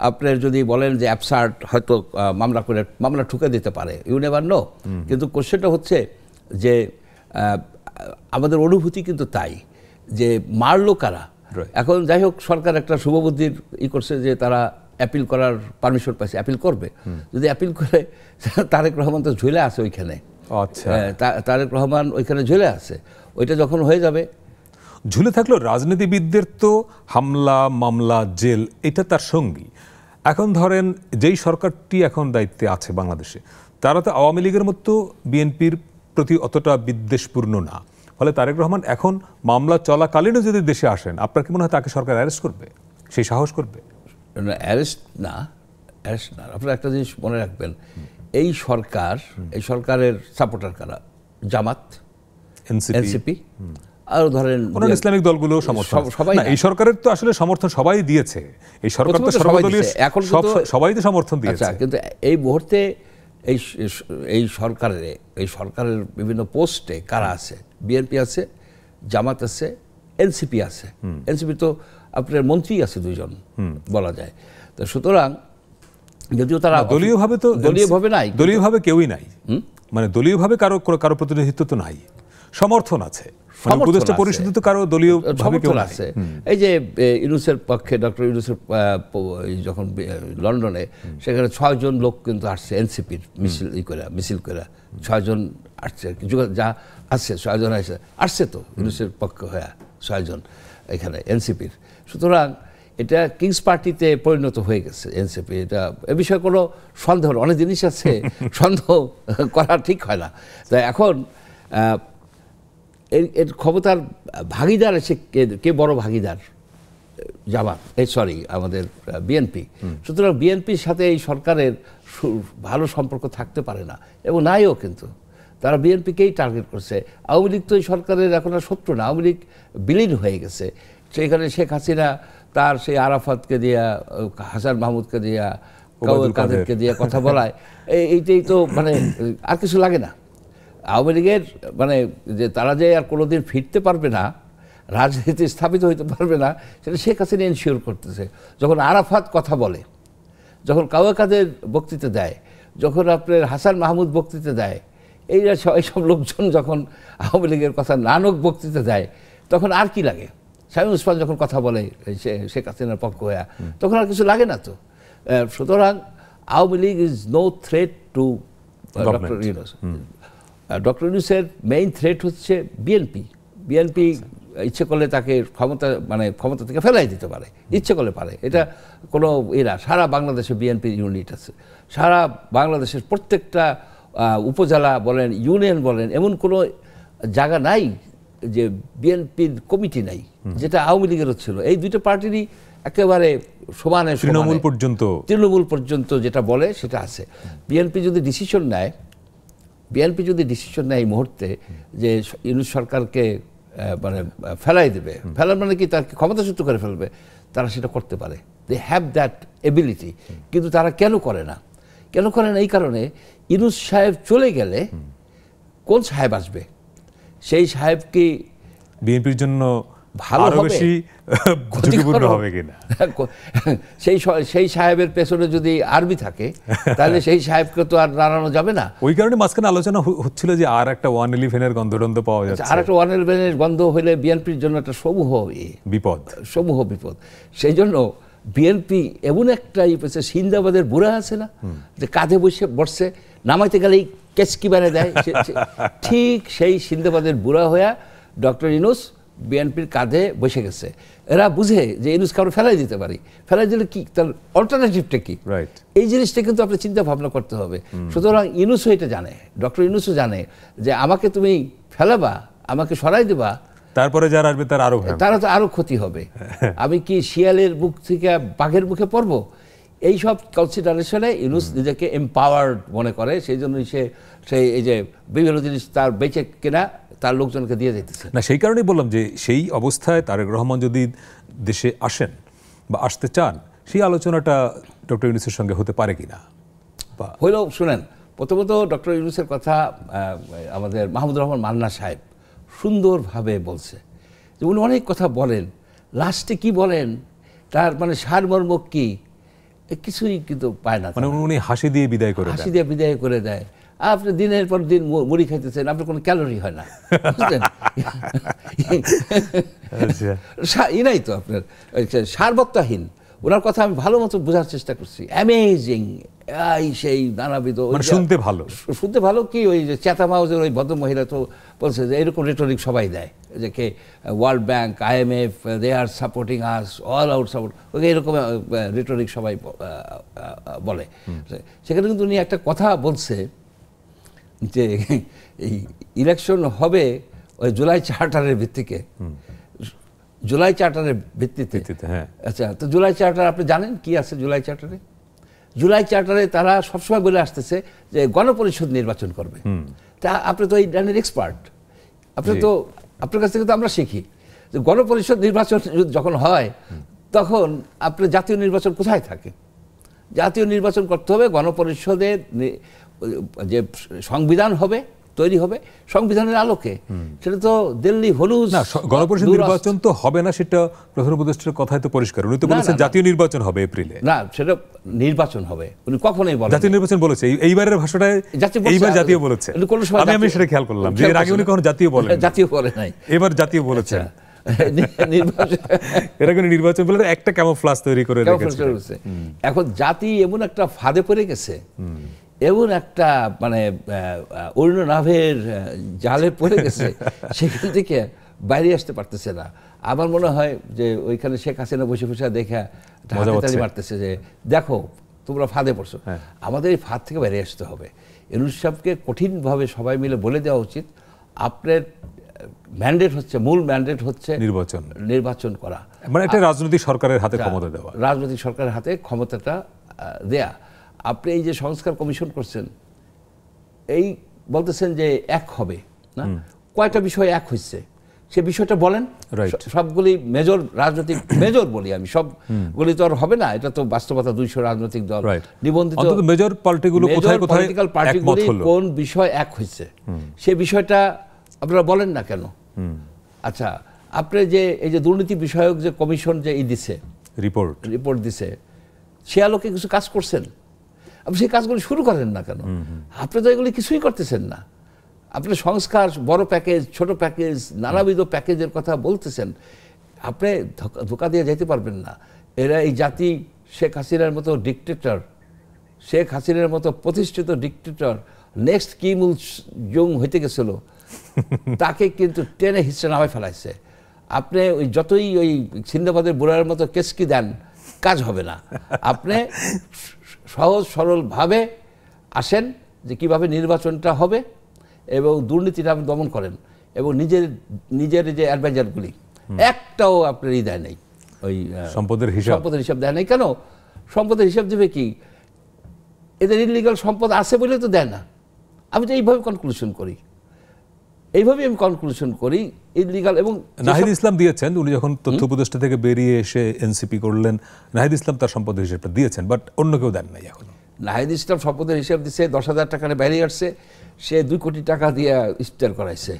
আপনার যদি বলেন যে অ্যাবসার্ড, হয়তো মামলা ঠুকে দিতে পারে, ইউ নেভার নো। কিন্তু কোশ্চেনটা হচ্ছে যে আমাদের অনুভূতি কিন্তু তাই যে মারলো কারা। এখন যাই হোক, সরকার একটা শুভবুদ্ধির করছে যে তারা অ্যাপিল করার পারমিশন পাইছে, অ্যাপিল করবে। যদি অ্যাপিল করে, তারেক রহমান তো ঝুলে আছে ওইখানে। আচ্ছা, তারেক রহমান ওইখানে ঝুলে আছে। ওইটা যখন হয়ে যাবে, ঝুলে থাকলেও রাজনীতিবিদদের তো হামলা, মামলা, জেল এটা তার সঙ্গী। এখন ধরেন যেই সরকারটি এখন দায়িত্বে আছে বাংলাদেশে, তারা তো আওয়ামী লীগের মতো বিএনপির প্রতি অতটা বিদ্বেষপূর্ণ না। ফলে তারেক রহমান এখন মামলা চলাকালীনও যদি দেশে আসেন, আপনার কি মনে হয় তাকে সরকার অ্যারেস্ট করবে? সেই সাহস করবে? অ্যারেস্ট না। আপনারা একটা জিনিস মনে রাখবেন, এই সরকারের সাপোর্টার কারা? জামাত, এনসিপি, আর ধরেন ইসলামিক দলগুলো সমর্থন, সবাই। এই সরকারের তো আসলে সমর্থন সবাই দিয়েছে, এই সরকার তো সর্বদলীয়, এখন সবাই তো সমর্থন দিয়েছে। কিন্তু এই মুহূর্তে এই সরকারের বিভিন্ন পোস্টে কারা আছে? বিএনপি আছে, জামাত আছে, এনসিপি আছে। এনসিপি তো আপনার মন্ত্রী আছে 2 জন বলা যায়। তো সুতরাং যদিও তারা দলীয়ভাবে নাই, দলীয়ভাবে কেউই নাই, মানে দলীয়ভাবে কারো প্রতিনিধিত্ব তো নাই, সমর্থন আছে, উপদেষ্টা পরিষদে তো কারো দলীয় সমর্থন আছে। এই যে ইউনূসের পক্ষে, ডক্টর ইউনূসের যখন লন্ডনে, সেখানে 6 জন লোক কিন্তু আসছে এনসিপির মিছিল করে 6 জন আসছে, যা আসছে 6 জন আসছে তো ইউনূসের পক্ষে হয়ে 6 জন এখানে এনসিপির। সুতরাং এটা কিংস পার্টিতে পরিণত হয়ে গেছে এনসিপি। এটা এ বিষয়ে কোনো সন্দেহ, অনেক জিনিস আছে সন্দেহ করা ঠিক হয় না। তাই এখন এর ক্ষমতার ভাগিদার আছে কে? বড় ভাগিদার জামাত, আমাদের বিএনপি। সুতরাং বিএনপির সাথে এই সরকারের ভালো সম্পর্ক থাকতে পারে না, এবং নাইও। কিন্তু তারা বিএনপিকেই টার্গেট করছে। আওয়ামী লীগ তো এই সরকারের এখন আর শত্রু না, আওয়ামী লীগ বিলীন হয়ে গেছে। সেখানে শেখ হাসিনা তার সেই আরাফাতকে দিয়া, হাসান মাহমুদকে দিয়া, কাদেরকে দিয়া কথা বলায়, এইটাই তো মানে আর কিছু লাগে না। আওয়ামী লীগের মানে যে তারা যে আর কোনোদিন ফিরতে পারবে না, রাজনীতি স্থাপিত হইতে পারবে না, সেটা শেখ হাসিনা এনশিওর করতেছে। যখন আরাফাত কথা বলে, যখন কাদের বক্তৃতা দেয়, যখন আপনার হাসান মাহমুদ বক্তৃতা দেয়, এইসব লোকজন যখন আওয়ামী লীগের কথা নানক বক্তৃতা দেয়, তখন আর কি লাগে? শামীম ওসমান যখন কথা বলে শেখ হাসিনার পক্ষ হয়ে, তখন আর কিছু লাগে না তো। সুতরাং Awami League is no threat to doctor Yunus. Doctor ইউনূসের মেইন থ্রেট হচ্ছে বিএনপি ইচ্ছে করলে তাকে ক্ষমতা থেকে ফেলাই দিতে পারে, ইচ্ছে করলে পারে। এটা কোনো সারা বাংলাদেশে বিএনপি ইউনিট আছে, সারা বাংলাদেশের প্রত্যেকটা উপজেলা বলেন, ইউনিয়ন বলেন, এমন কোনো জায়গা নাই যে বিএনপির কমিটি নাই, যেটা আওয়ামী লীগেরও ছিল, এই দুইটা পার্টিরই একেবারে সমানে তৃণমূল পর্যন্ত যেটা বলে সেটা আছে। বিএনপি যদি ডিসিশন নেয় এই মুহূর্তে যে ইউনূস সরকারকে মানে ফেলাই দেবে, ফেলার মানে কি তার ক্ষমতাচ্যুত করে ফেলবে, তারা সেটা করতে পারে। They have that ability. কিন্তু তারা কেন করে না এই কারণে ইউনূস সাহেব চলে গেলে কোন সাহেব আসবে, সেই সাহেব কি বিএনপির জন্য ভালো বেশি ঝুঁকিপূর্ণ হবে কিনা, সেই সাহেবের পেছনে যদি আর্মি থাকে তাহলে সেই সাহেবকে তো আর নাড়ানো যাবে না। ওই কারণে মাঝখানে আলোচনা হচ্ছিল যে আর একটা 111-এর গন্ধ পাওয়া যাচ্ছে, আর একটা 111-এর গন্ধ হলে বিএনপির জন্য একটা সমূহ বিপদ। সেই জন্য বিএনপি এমন একটা সিন্দাবাদের বুড়া আছে না, যে কাঁধে বসছে, নামাইতে গেলেই কেচকি বেড়ে দেয়, ঠিক সেই সিন্দাবাদের বুড়া হইয়া ডক্টর ইউনূস বিএনপির কাঁধে বসে গেছে। এরা বুঝে যে ইউনূস কারো ফেলাই দিতে পারি, ফেলাই দিলে কি তার অল্টারনেটিভটা কি, এই জিনিসটা কিন্তু আপনি চিন্তা ভাবনা করতে হবে। সুতরাং ইউনূসও এটা জানে, ডক্টর ইউনূসও জানে যে আমাকে তুমি ফেলাবা, আমাকে সরাই দেবা, তারপরে যারা আসবে তারা তো আরো ক্ষতি হবে। আমি কি শিয়ালের মুখ থেকে বাঘের মুখে পড়বো? এইসব কনসিডারেশনে ইউনূস নিজেকে এম্পাওয়ার্ড মনে করে, সেই জন্যই সেই এই যে বিভিন্ন জিনিস তার বেঁচে কেনা তার লোকজনকে দিয়ে যেতেছে না। সেই কারণেই বললাম যে সেই অবস্থায় তারেক রহমান যদি দেশে আসেন বা আসতে চান, সেই আলোচনাটা ডক্টর ইউনূসের সঙ্গে হতে পারে কিনা। হইলেও শুনেন, প্রথমত ডক্টর ইউনূসের কথা আমাদের মাহমুদুর রহমান মান্না সাহেব সুন্দরভাবে বলছে যে উনি অনেক কথা বলেন, লাস্টে কি বলেন তার মানে সারমর্ম কি কিছুই কিন্তু পায় না। মানে উনি হাসি দিয়ে বিদায় করে দেয়। আপনি দিনের পর দিন মুড়ি খাইতেছেন, আপনার কোনো ক্যালোরি হয় না, বুঝলেন? নাই তো আপনার সারবত্তাহীন। ওনার কথা আমি ভালো মতো বোঝার চেষ্টা করছি। অ্যামেজিং, সেই নানাবিধ, শুনতে ভালো কি ওই যে চ্যাথাম হাউসের ওই ভদ্রমহিলা তো বলছে যে এরকম রেটরিক সবাই দেয়, যে কে world bank, IMF, they are supporting us, all out support, এরকম রেটরিক সবাই বলে। সেখানে কিন্তু উনি একটা কথা বলছে যে এই ইলেকশন হবে ওই জুলাই চার্টারের ভিত্তিতে, আচ্ছা, তো জুলাই চার্টার আপনি জানেন কি আছে জুলাই চার্টারে তারা সবসময় বলে আসতেছে যে গণপরিষদ নির্বাচন করবে। তা আপনি তো এই লাইনের এক্সপার্ট, আপনার কাছ থেকে তো আমরা শিখি যে গণপরিষদ নির্বাচন যখন হয় তখন আপনার জাতীয় নির্বাচন কোথায় থাকে? জাতীয় নির্বাচন করতে হবে, গণপরিষদের যে সংবিধান তৈরি হবে সংবিধানের আলোকে। সেটা তো দিল্লি হলুদ গণপরিষদ নির্বাচন তো হবে না, সেটা প্রধান উপদেষ্টার কথাই তো পরিষ্কার। উনি তো বলেছেন জাতীয় নির্বাচন হবে এপ্রিলে। না, সেটা নির্বাচন হবে, উনি কখনোই বলেন জাতীয় নির্বাচন বলেছে। এইবারের ভাষাটায় এইবার জাতীয় বলেছে, আমি সেটা খেয়াল করলাম যে এর আগে উনি কখনো জাতীয় বলে নাই, এবার জাতীয় বলেছেন। নির্বাচন বলে একটা ক্যামোফ্লাজ তৈরি করে রেখেছে। এখন জাতি এমন একটা ফাঁদে পড়ে গেছে, এমন একটা মানে অরুণনাভের জালে পড়ে গেছে, সেখান থেকে বাইরে আসতে পারতেছে না। আমার মনে হয় যে ওইখানে শেখ হাসিনা বসে দেখা হাততালি মারতেছে যে দেখো তোমরা ফাঁদে পড়ছো। আমাদের এই ফাঁদ থেকে বাইরে আসতে হবে। ইউনূস সাহেবকে কঠিনভাবে সবাই মিলে বলে দেওয়া উচিত, আপনার মূল ম্যান্ডেট হচ্ছে নির্বাচন করা, মানে একটা রাজনৈতিক সরকারের হাতে ক্ষমতা দেওয়া, রাজনৈতিক সরকারের হাতে ক্ষমতাটা দেয়া। আপনি এই যে সংস্কার কমিশন করছেন, এই বলতেছেন যে এক হবে না, কয়টা বিষয় এক হচ্ছে সে বিষয়টা বলেন। সবগুলি মেজর রাজনৈতিক মেজর বলি আমি, সবগুলি তো আর হবে না, এটা তো বাস্তবতা। 200 রাজনৈতিক দল নিবন্ধিত মেজর পলিটিক্যাল পার্টিগুলি কোন বিষয় এক হয়েছে সে বিষয়টা আপনারা বলেন না কেন? আচ্ছা, আপনি যে এই যে দুর্নীতি বিষয়ক যে কমিশন যে দিছে রিপোর্ট দিছে, সে আলোকে কিছু কাজ করছেন, আপনি সেই কাজগুলি শুরু করেন না কেন? আপনি তো এগুলি কিছুই করতেছেন না। আপনি সংস্কার, বড় প্যাকেজ, ছোট প্যাকেজ, নানাবিধ প্যাকেজের কথা বলতেছেন, আপনি ধোকা দিয়ে যেতে পারবেন না। এরা এই জাতি শেখ হাসিনার মতো ডিকটেটর, শেখ হাসিনার মতো প্রতিষ্ঠিত ডিকটেটর নেক্সট কিম ইল জং হইতে গেছিল, তাকে কিন্তু টেনে হিসেবে নামায় ফেলাইছে। আপনি ওই যতই ওই সিন্দাবাদের বুড়ার মতো কেসকি দেন, কাজ হবে না। আপনি সহজ সরলভাবে আসেন যে কিভাবে নির্বাচনটা হবে এবং দুর্নীতিটা আপনি দমন করেন। এবং নিজের নিজের যে অ্যাডভাইজারগুলি একটাও আপনার দেয় নাই, ওই সম্পদের হিসাব দেয় নাই। কেন সম্পদের হিসাব দেবে কি? এদের ইলিগাল সম্পদ আছে বলে তো দেয় না। আমি তো এইভাবে কনক্লুশন করি, ইলিগাল। এবং নাহিদ ইসলাম দিয়েছেন, উনি যখন তথ্য উপদেষ্টা থেকে বেরিয়ে এসে এনসিপি করলেন, নাহিদ ইসলাম তার সম্পদের হিসেবটা দিয়েছেন, বাট অন্য কেউ দেন নাই এখনো। নাহিদ ইসলাম সম্পদের হিসাব দিচ্ছে 10,000 টাকার বাইরে আসছে, সে 2 কোটি টাকা দিয়ে ইফতার করাইছে।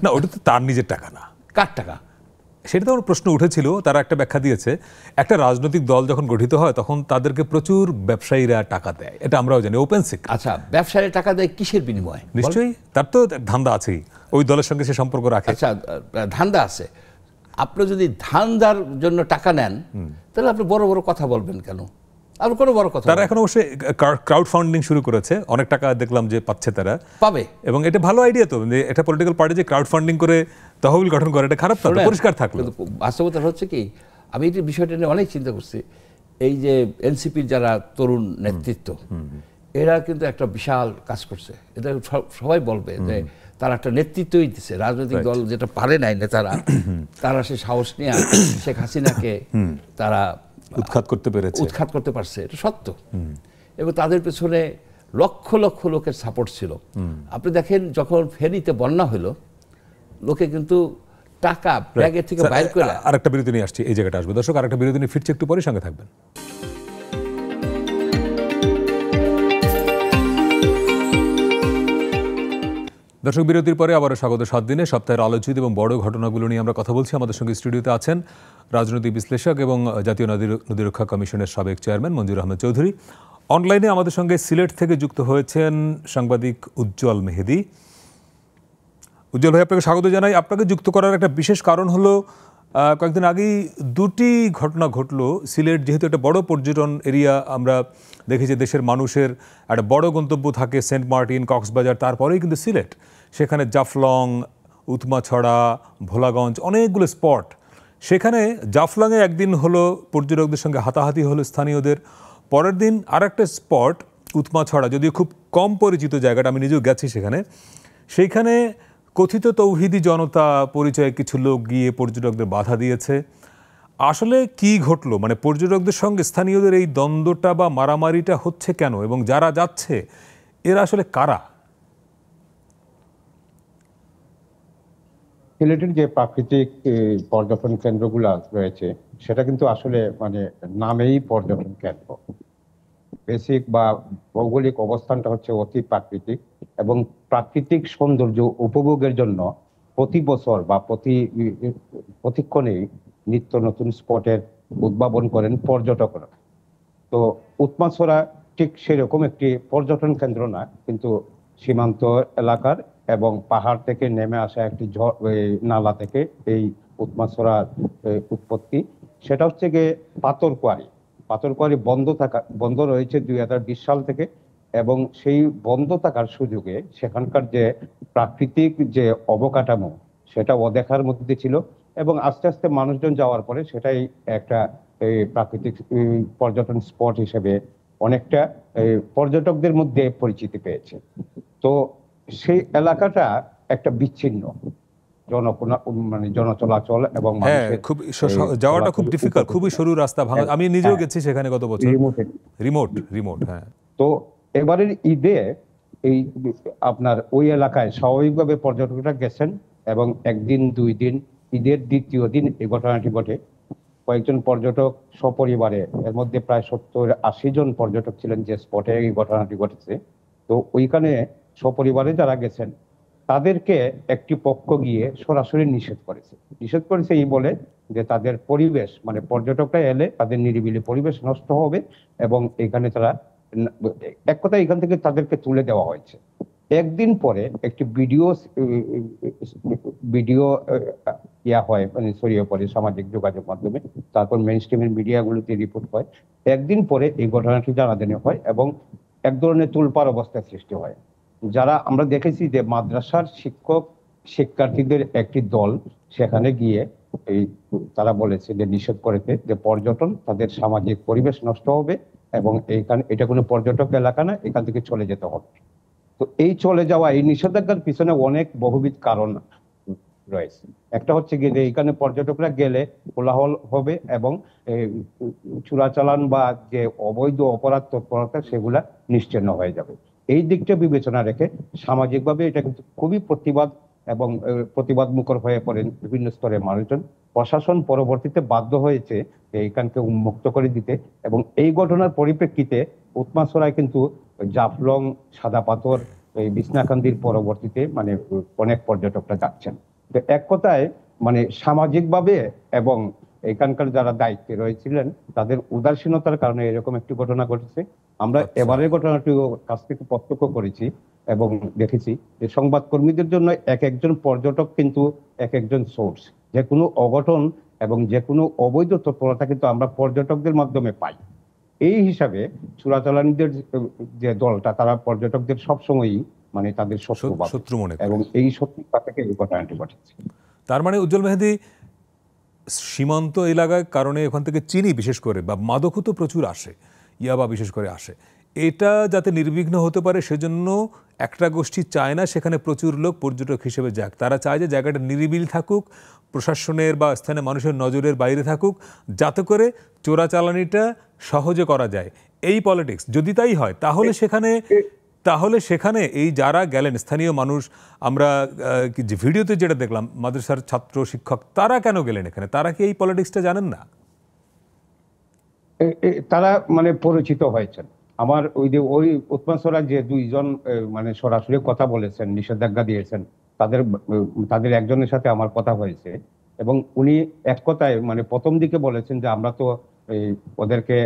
না, ওটা তো তার নিজের টাকা না। কার টাকা? সেটা তো আমার প্রশ্ন উঠেছিল, তারা একটা ব্যাখ্যা দিয়েছে, একটা রাজনৈতিক দল যখন গঠিত হয় তখন তাদেরকে প্রচুর ব্যবসায়ীরা টাকা দেয়, এটা আমরাও জানি, ওপেন সিক্রেট। আচ্ছা, ব্যবসায়ীরা টাকা দেয় কিসের বিনিময়ে? নিশ্চয়ই তার তো ধান্দা আছেই, ওই দলের সঙ্গে সে সম্পর্ক রাখে। আচ্ছা, ধান্দা আছে। আপনি যদি ধান্দার জন্য টাকা নেন তাহলে আপনি বড় বড় কথা বলবেন কেন? আর কোনো বড় কথা, তারা এখন অবশ্যই ক্রাউড ফান্ডিং শুরু করেছে, অনেক টাকা দেখলাম যে পাচ্ছে, তারা পাবে। এবং এটা ভালো আইডিয়া তো, এটা পলিটিক্যাল পার্টি যে ক্রাউড ফান্ডিং করে তহবিল গঠন করে, এটা খারাপ না, পরিষ্কার থাকলো। বাস্তবতা হচ্ছে কি, আমি এই বিষয়টা নিয়ে অনেক চিন্তা করছি। এই যে এনসিপির যারা তরুণ নেতৃত্ব, এরা কিন্তু একটা বিশাল কাজ করছে। এটা সবাই বলবে যে তারা একটা নেতৃত্বই দিচ্ছে। রাজনৈতিক দল যেটা পারে নাই নেতারা, তারা সে সাহস নিয়ে শেখ হাসিনাকে তারা উৎখাত করতে পারছে, এটা সত্য। এবং তাদের পেছনে লক্ষ লক্ষ লোকের সাপোর্ট ছিল। আপনি দেখেন, যখন ফেনীতে বন্যা হলো, লোকে কিন্তু টাকা ব্যাগের থেকে বাইর করে। আরেকটা বিরতি নিয়ে আসছি, এই জায়গাটা আসবে দর্শক, আরেকটা বিরতি নিয়ে ফিরছে, একটু পরে সঙ্গে থাকবেন। দর্শক, বিরতির পরে আবারও স্বাগত 7 দিনে। সপ্তাহের আলোচিত এবং বড় ঘটনাগুলো নিয়ে আমরা কথা বলছি। আমাদের সঙ্গে স্টুডিওতে আছেন রাজনৈতিক বিশ্লেষক এবং জাতীয় নদী রক্ষা কমিশনের সাবেক চেয়ারম্যান মঞ্জুর আহমেদ চৌধুরী। অনলাইনে আমাদের সঙ্গে সিলেট থেকে যুক্ত হয়েছেন সাংবাদিক উজ্জ্বল মেহেদি। উজ্জ্বল ভাই, আপনাকে স্বাগত জানাই। আপনাকে যুক্ত করার একটা বিশেষ কারণ হলো, কয়েকদিন আগেই 2টি ঘটনা ঘটলো। সিলেট যেহেতু একটা বড় পর্যটন এরিয়া, আমরা দেখি যে দেশের মানুষের একটা বড় গন্তব্য থাকে সেন্ট মার্টিন, কক্সবাজার, তারপরেই কিন্তু সিলেট। সেখানে জাফলং, উতমাছড়া, ভোলাগঞ্জ, অনেকগুলো স্পট। সেখানে জাফলংয়ে একদিন হলো পর্যটকদের সঙ্গে হাতাহাতি হলো স্থানীয়দের, পরের দিন আর একটা স্পট উতমাছড়া, যদিও খুব কম পরিচিত জায়গাটা, আমি নিজেও গেছি সেখানে। সেইখানে কথিত তৌহিদি জনতা পরিচয়ে কিছু লোক গিয়ে পর্যটকদের বাধা দিয়েছে। আসলে কি ঘটলো? মানে পর্যটকদের সঙ্গে স্থানীয়দের এই দ্বন্দ্বটা বা মারামারিটা হচ্ছে কেন, এবং যারা যাচ্ছে এরা আসলে কারা? সিলেটের যে প্রাকৃতিক পর্যটন কেন্দ্রগুলো রয়েছে, সেটা কিন্তু আসলে মানে নামেই পর্যটন কেন্দ্র। বেসিক বা ভৌগোলিক অবস্থানটা হচ্ছে অতি প্রাকৃতিক, এবং প্রাকৃতিক সৌন্দর্য উপভোগের জন্য প্রতি বছর বা প্রতিক্ষণেই নিত্য নতুন স্পটের উদ্ভাবন করেন পর্যটকরা। তো উৎমাছড়া ঠিক সেরকম একটি পর্যটন কেন্দ্র না, কিন্তু সীমান্ত এলাকার এবং পাহাড় থেকে নেমে আসা একটি নালা থেকে এই উৎমাছড়ার উৎপত্তি। সেটা হচ্ছে গিয়ে পাথরকুয়ারি বন্ধ রয়েছে 2020 সাল থেকে, এবং সেই বন্ধ থাকার সুযোগে সেখানকার যে প্রাকৃতিক যে অবকাঠামো, সেটা অদেখার মধ্যে ছিল, এবং আস্তে আস্তে মানুষজন যাওয়ার পরে সেটাই একটা প্রাকৃতিক পর্যটন স্পট হিসেবে অনেকটা পর্যটকদের মধ্যে পরিচিতি পেয়েছে। তো সেই এলাকাটা একটা বিচ্ছিন্ন মানে জনচলাচল এবং যাওয়াটা খুব ডিফিকাল্ট, খুবই সরু রাস্তা, ভাঙা। আমি নিজেও গেছি সেখানে গত বছর, রিমোট। হ্যাঁ, তো এবারের ঈদে এই আপনার ওই এলাকায় স্বাভাবিকভাবে পর্যটকরা গেছেন, এবং একদিন 2 দিন, ঈদের দ্বিতীয় দিন এই ঘটনাটি ঘটে। কয়েকজন পর্যটক সপরিবারে, এর মধ্যে প্রায় 70-80 জন পর্যটক ছিলেন যে স্পটে এই ঘটনাটি ঘটেছে। তো ওইখানে সপরিবারে যারা গেছেন তাদেরকে একটি পক্ষ গিয়ে সরাসরি নিষেধ করেছে এই বলে যে তাদের পরিবেশ, মানে পর্যটকরা এলে তাদের নিরিবিলি পরিবেশ নষ্ট হবে, এবং এখানে তারা এক কথা এখান থেকে তাদেরকে তুলে দেওয়া হয়েছে। একদিন পরে একটি ভিডিও হয়, মানে ছড়িয়ে পড়ে সামাজিক যোগাযোগ মাধ্যমে, তারপর মেইন স্ট্রিমের মিডিয়াগুলোতে রিপোর্ট হয়। একদিন পরে এই ঘটনাটি জানাজানি হয় এবং এক ধরনের তুলপাড় অবস্থার সৃষ্টি হয়। যারা আমরা দেখেছি যে মাদ্রাসার শিক্ষার্থীদের একটি দল সেখানে গিয়ে তারা বলেছে যে নিষেধ করেছে যে পর্যটন, তাদের সামাজিক পরিবেশ নষ্ট হবে, এবং এটা কোনো পর্যটক এলাকা না, এখান থেকে চলে যেতে হবে। তো এই চলে যাওয়া, এই নিষেধাজ্ঞার পিছনে অনেক বহুবিধ কারণ রয়েছে। একটা হচ্ছে গিয়ে যে এখানে পর্যটকরা গেলে কোলাহল হবে এবং চোরাচালান বা যে অবৈধ অপরাধ তৎপরতা সেগুলা নিশ্চিহ্ন হয়ে যাবে। এই দিকটা বিবেচনা রেখে সামাজিকভাবে এটা কিন্তু খুবই প্রতিবাদ মুখর হয়ে পড়েন বিভিন্ন স্তরের মানুষজন। প্রশাসন পরবর্তীতে বাধ্য হয়েছে এইখানকে উন্মুক্ত করে দিতে, এবং এই ঘটনার পরিপ্রেক্ষিতে উৎমাছড়ায় কিন্তু জাফলং, সাদা পাথর, এই বিছনাকান্দির পরবর্তীতে মানে অনেক পর্যটকরা যাচ্ছেন। তো এক কথায় মানে সামাজিকভাবে এবং এখানকার যারা দায়িত্বে রয়েছিলেন তাদের উদাসীনতার কারণে এরকম একটি ঘটনা ঘটেছে। আমরা এবারের ঘটনাটি কাছ থেকে প্রত্যক্ষ করেছি এবং দেখেছি যে সংবাদকর্মীদের জন্য এক একজন পর্যটক কিন্তু এক একজন সোর্স। যে কোনো অঘটন এবং যে কোনো অবৈধ তৎপরতা কিন্তু আমরা পর্যটকদের মাধ্যমে পাই। এই হিসাবে চোরাচালানিদের যে দলটা তারা পর্যটকদের সবসময়ই মানে তাদের শত্রু মনে করে, এবং এই শত্রুতা থেকে এই ঘটনাটি ঘটেছে। তার মানে উজ্জ্বল মেহেদী, সীমান্ত এলাকার কারণে ওখান থেকে চিনি বিশেষ করে বা মাদকও তো প্রচুর আসে, ইয়াবা বিশেষ করে আসে, এটা যাতে নির্বিঘ্ন হতে পারে সেজন্য একটা গোষ্ঠী চায় না সেখানে প্রচুর লোক পর্যটক হিসেবে যাক। তারা চায় যে জায়গাটা নিরিবিলি থাকুক, প্রশাসনের বা স্থানীয় মানুষের নজরের বাইরে থাকুক, যাতে করে চোরাচালানিটা সহজে করা যায়। এই পলিটিক্স যদি তাই হয় তাহলে সেখানে এই যারা গেলেন স্থানীয় মানুষ, আমরা যে ভিডিওতে যেটা দেখলাম মাদ্রাসার ছাত্র শিক্ষক, তারা কেন গেলেন এখানে? তারা কি এই পলিটিক্সটা জানেন না? তারা মানে পরিচিত হয়েছেন। আমার ওই উৎমাছড়া যে দুইজন মানে সরাসরি কথা বলেছেন, নিষেধাজ্ঞা দিয়েছেন, তাদের একজনের সাথে আমার কথা হয়েছে এবং উনি এক কথায় মানে প্রথম দিকে বলেছেন যে আমরা তো ওদেরকে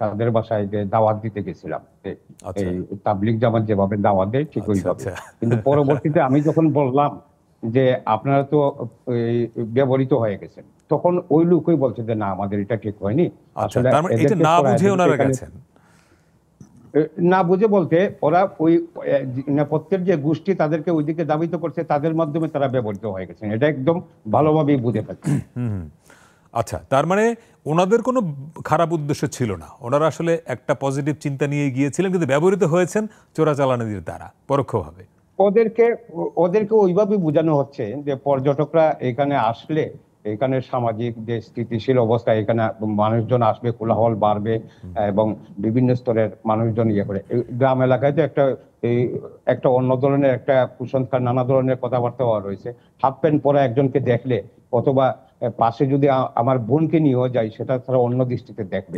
তাদের বাসায় যে দাওয়াত দিতে গেছিলাম, এই তাবলিগ জামাত যেভাবে দাওয়াত দেয় ঠিক ওইভাবে। কিন্তু পরবর্তীতে আমি যখন বললাম যে আপনারা তো ব্যবহৃত হয়ে গেছেন, তখন ওই লোকই বলছে যে না, আমাদের এটা ঠিক হয়নি। আসলে না বুঝে ওনারা গেছেন। না বুঝে বলতে ওরা ওই নেপথ্যের যে গোষ্ঠী তাদেরকে ওইদিকে দাবিত করছে, তাদের মাধ্যমে তারা ব্যবহৃত হয়ে গেছেন। এটা একদম ভালোভাবেই বুঝে পাচ্ছি। আচ্ছা, তার মানে ওনাদের কোনো খারাপ উদ্দেশ্য ছিল না, ওনারা আসলে একটা পজিটিভ চিন্তা নিয়ে গিয়েছিলেন, কিন্তু ব্যবহৃত হয়েছেন চোরাচালানিদের দ্বারা পরোক্ষভাবে। ওদেরকে ওইভাবে বোঝানো হচ্ছে যে পর্যটকরা এখানে আসলে এখানে সামাজিক যে স্থিতিশীল অবস্থা, এখানে মানুষজন আসবে, কোলাহল বাড়বে এবং বিভিন্ন স্তরের মানুষজন ইয়ে করে। গ্রাম এলাকায় তো একটা অন্য ধরনের একটা কুসংস্কার, নানা ধরনের কথাবার্তা রয়েছে। হাফ প্যান্ট পরা একজনকে দেখলে অথবা পাশে যদি আমার বোনকে নিয়েও যাই, সেটা তারা অন্য দৃষ্টিতে দেখবে।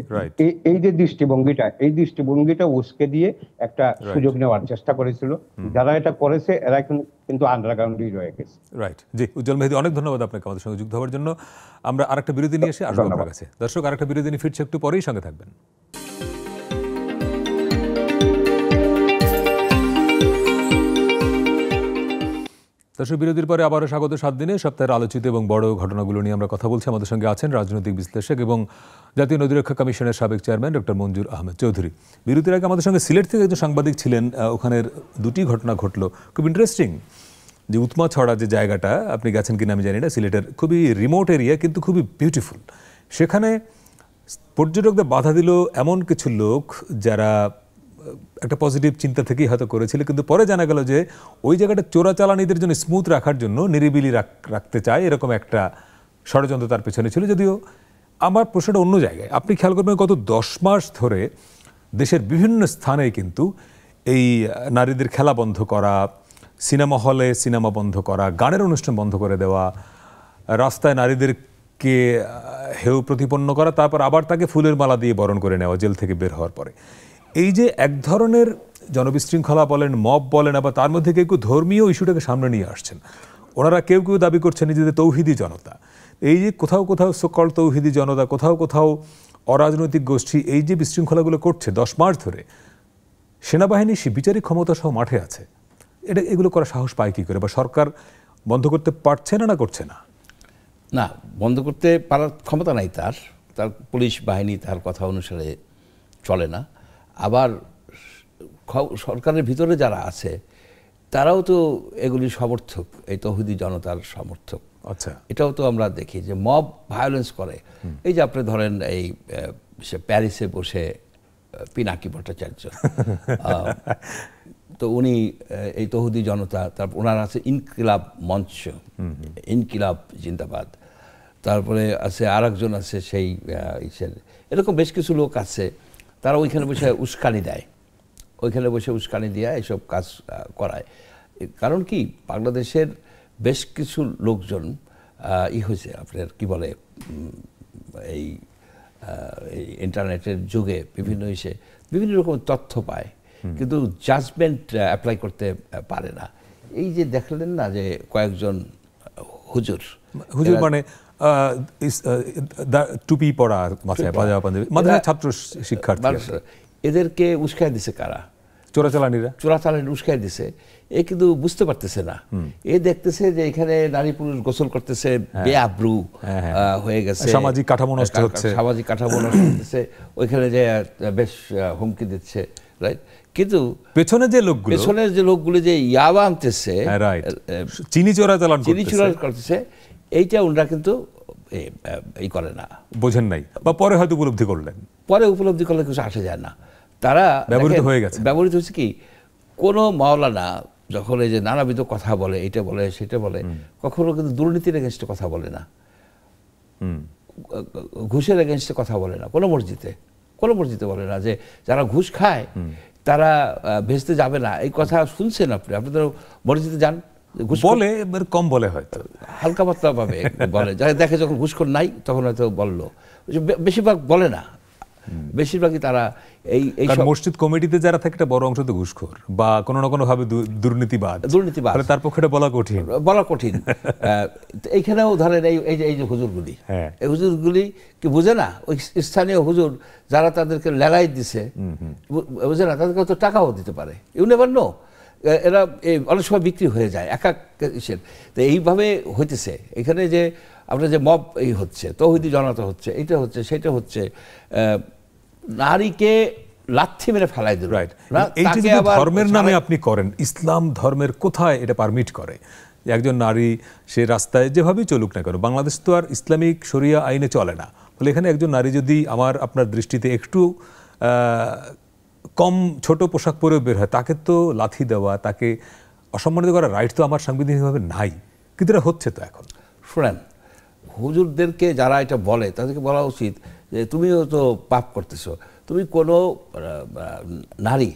এই যে দৃষ্টিভঙ্গিটা উস্কে দিয়ে একটা সুযোগ নেওয়ার চেষ্টা করেছিল। যারা এটা করেছে এরা কিন্তু আন্ডারগ্রাউন্ডেই রয়ে গেছে। রাইট। জি, উজ্জ্বল মেহেদী, অনেক ধন্যবাদ আপনাকে আমাদের সঙ্গে যুক্ত হওয়ার জন্য। আমরা আরেকটা বিরতি নিয়ে এসে আসবো আপনার কাছে। দর্শক, আরেকটা বিরতি নিয়ে ফিরছে, একটু পরেই সঙ্গে থাকবেন। দর্শক, বিরতির পরে আবারও স্বাগত। 7 দিনে সপ্তাহের আলোচিত এবং বড় ঘটনাগুলো নিয়ে আমরা কথা বলছি। আমাদের সঙ্গে আছেন রাজনৈতিক বিশ্লেষক এবং জাতীয় নদীরক্ষা কমিশনের সাবেক চেয়ারম্যান ডক্টর মঞ্জুর আহমেদ চৌধুরী। বিরতির আগে আমাদের সঙ্গে সিলেট থেকে একজন সাংবাদিক ছিলেন, ওখানের দুটি ঘটনা ঘটলো, খুব ইন্টারেস্টিং। যে উৎমাছড়া যে জায়গাটা, আপনি গেছেন কিনা আমি জানি না, সিলেটের খুবই রিমোট এরিয়া কিন্তু খুবই বিউটিফুল। সেখানে পর্যটকদের বাধা দিল এমন কিছু লোক যারা একটা পজিটিভ চিন্তা থেকেই হয়তো করেছিল, কিন্তু পরে জানা গেল যে ওই জায়গাটা চোরাচালানিদের জন্য স্মুথ রাখার জন্য নিরিবিলি রাখতে চায়, এরকম একটা ষড়যন্ত্র তার পেছনে ছিল। যদিও আমার প্রশ্নটা অন্য জায়গায়। আপনি খেয়াল করবেন গত 10 মাস ধরে দেশের বিভিন্ন স্থানে কিন্তু এই নারীদের খেলা বন্ধ করা, সিনেমা হলে সিনেমা বন্ধ করা, গানের অনুষ্ঠান বন্ধ করে দেওয়া, রাস্তায় নারীদেরকে হেয় প্রতিপন্ন করা, তারপর আবার তাকে ফুলের মালা দিয়ে বরণ করে নেওয়া জেল থেকে বের হওয়ার পরে। এই যে এক ধরনের জনবিশৃঙ্খলা বলেন, মব বলেন, আবার তার মধ্যে কেউ কেউ ধর্মীয় ইস্যুটাকে সামনে নিয়ে আসছেন। ওনারা কেউ কেউ দাবি করছেন নিজেদের তৌহিদি জনতা। এই যে কোথাও কোথাও সকল তৌহিদি জনতা, কোথাও কোথাও অরাজনৈতিক গোষ্ঠী এই যে বিশৃঙ্খলাগুলো করছে 10 মাস ধরে, সেনাবাহিনী বিচারিক ক্ষমতা সহ মাঠে আছে, এগুলো করার সাহস পায় কী করে? বা সরকার বন্ধ করতে পারছে না করছে না? না, বন্ধ করতে পারার ক্ষমতা নাই তার পুলিশ বাহিনী তার কথা অনুসারে চলে না। আবার সরকারের ভিতরে যারা আছে তারাও তো এগুলি সমর্থক, এই তৌহিদি জনতার সমর্থক। আচ্ছা, এটাও তো আমরা দেখি যে মব ভায়োলেন্স করে। এই যে আপনি ধরেন এই প্যারিসে বসে পিনাকি ভট্টাচার্য তো উনি এই তৌহিদি জনতা, তারপর ওনার আছে ইনকিলাব মঞ্চ, ইনকিলাব জিন্দাবাদ, তারপরে আছে আরেকজন আছে সেই এরকম বেশ কিছু লোক আছে, তারা ওইখানে বসে উস্কানি দেয়, ওইখানে বসে উস্কানি দিয়ে এইসব কাজ করায়। কারণ কি বাংলাদেশের বেশ কিছু লোকজন হয়েছে আপনার কি বলে এই ইন্টারনেটের যুগে বিভিন্ন রকম তথ্য পায়, কিন্তু জাজমেন্ট অ্যাপ্লাই করতে পারে না। এই যে দেখলেন না যে কয়েকজন হুজুর মানে টুপি পরা, মাথায় পাঞ্জাবি পাঞ্জাবি, মাথায় ছাত্র শিক্ষার্থী, এদেরকে উস্কায় দিছে কারা? চোরাচালানিরা উস্কায় দিছে। এ কিন্তু বুঝতে পারতেছে না, এ দেখতেছে যে এখানে নারী পুরুষ গোসল করতেছে, বেআব্রু হয়ে গেছে, সামাজিক কাঠামো নষ্ট হচ্ছে, হচ্ছে, ওইখানে যে বেশ হুমকি দিচ্ছে, রাইট? কিন্তু পেছনের যে লোকগুলো যে ইয়াবা আনতেছে, চিনি চোরাচালান করতেছে, এইটা ওনারা কিন্তু এই করে না, বোঝেন নাই, বা পরে হয়তো উপলব্ধি করলেন, পরে উপলব্ধি করলে কিছু আসে যায় না। তারা ব্যবহৃত হয়ে গেছে। ব্যবহৃত হচ্ছে কি, কোনো মাওলানা যখন এই যে নানাবিধ কথা বলে, এটা বলে সেটা বলে, কখনো কিন্তু দুর্নীতির এগেনস্টে কথা বলে না, ঘুষের এগেনস্টে কথা বলে না, কোনো মসজিদে বলে না যে যারা ঘুষ খায় তারা ভেস্তে যাবে না। এই কথা শুনছেন আপনি? আপনি তো মসজিদে যান, ঘুষ বলে, কম বলে, হয়তো হালকা পাতলা ভাবে বলে, যারা দেখে যখন ঘুষখোর নাই তখন হয়তো বললো, বেশিরভাগ বলে না, বেশিরভাগই তারা এই মসজিদ কমিটিতে যারা থাকে একটা বড় অংশ তো ঘুষখোর বা কোনো না কোনো ভাবে দুর্নীতিবাদ, তার পক্ষে বলা কঠিন। এইখানেও ধরেন এই যে হুজুরগুলি, এই হুজুরগুলি কি বুঝে না? ওই স্থানীয় হুজুর যারা তাদেরকে লেলাই দিছে, বুঝে না, তাদেরকে তো টাকাও দিতে পারে, ইউ নেভার নো। এরা অনেক সময় বিক্রি হয়ে যায় এক এক ইসের। তো এইভাবে হইতেছে এখানে যে আপনার যে মব এই হচ্ছে, তৌহিদি জনতা হচ্ছে, এইটা হচ্ছে, সেটা হচ্ছে, নারীকে লাথি মেরে ফেলাই দিল। ধর্মের নামে আপনি করেন, ইসলাম ধর্মের কোথায় এটা পারমিট করে একজন নারী সে রাস্তায় যেভাবেই চলুক না কেন? বাংলাদেশ তো আর ইসলামিক শরিয়া আইনে চলে না, ফলে এখানে একজন নারী যদি আপনার দৃষ্টিতে একটু কম ছোট পোশাক পরেও বের হয়, তাকে তো লাথি দেওয়া, তাকে অসম্মানিত করার রাইট তো আমার সাংবিধানিকভাবে নাই, কিন্তু এটা হচ্ছে তো এখন। শোনেন, হুজুরদেরকে যারা এটা বলে তাদেরকে বলা উচিত যে তুমিও তো পাপ করতেছো, তুমি কোনো নারী,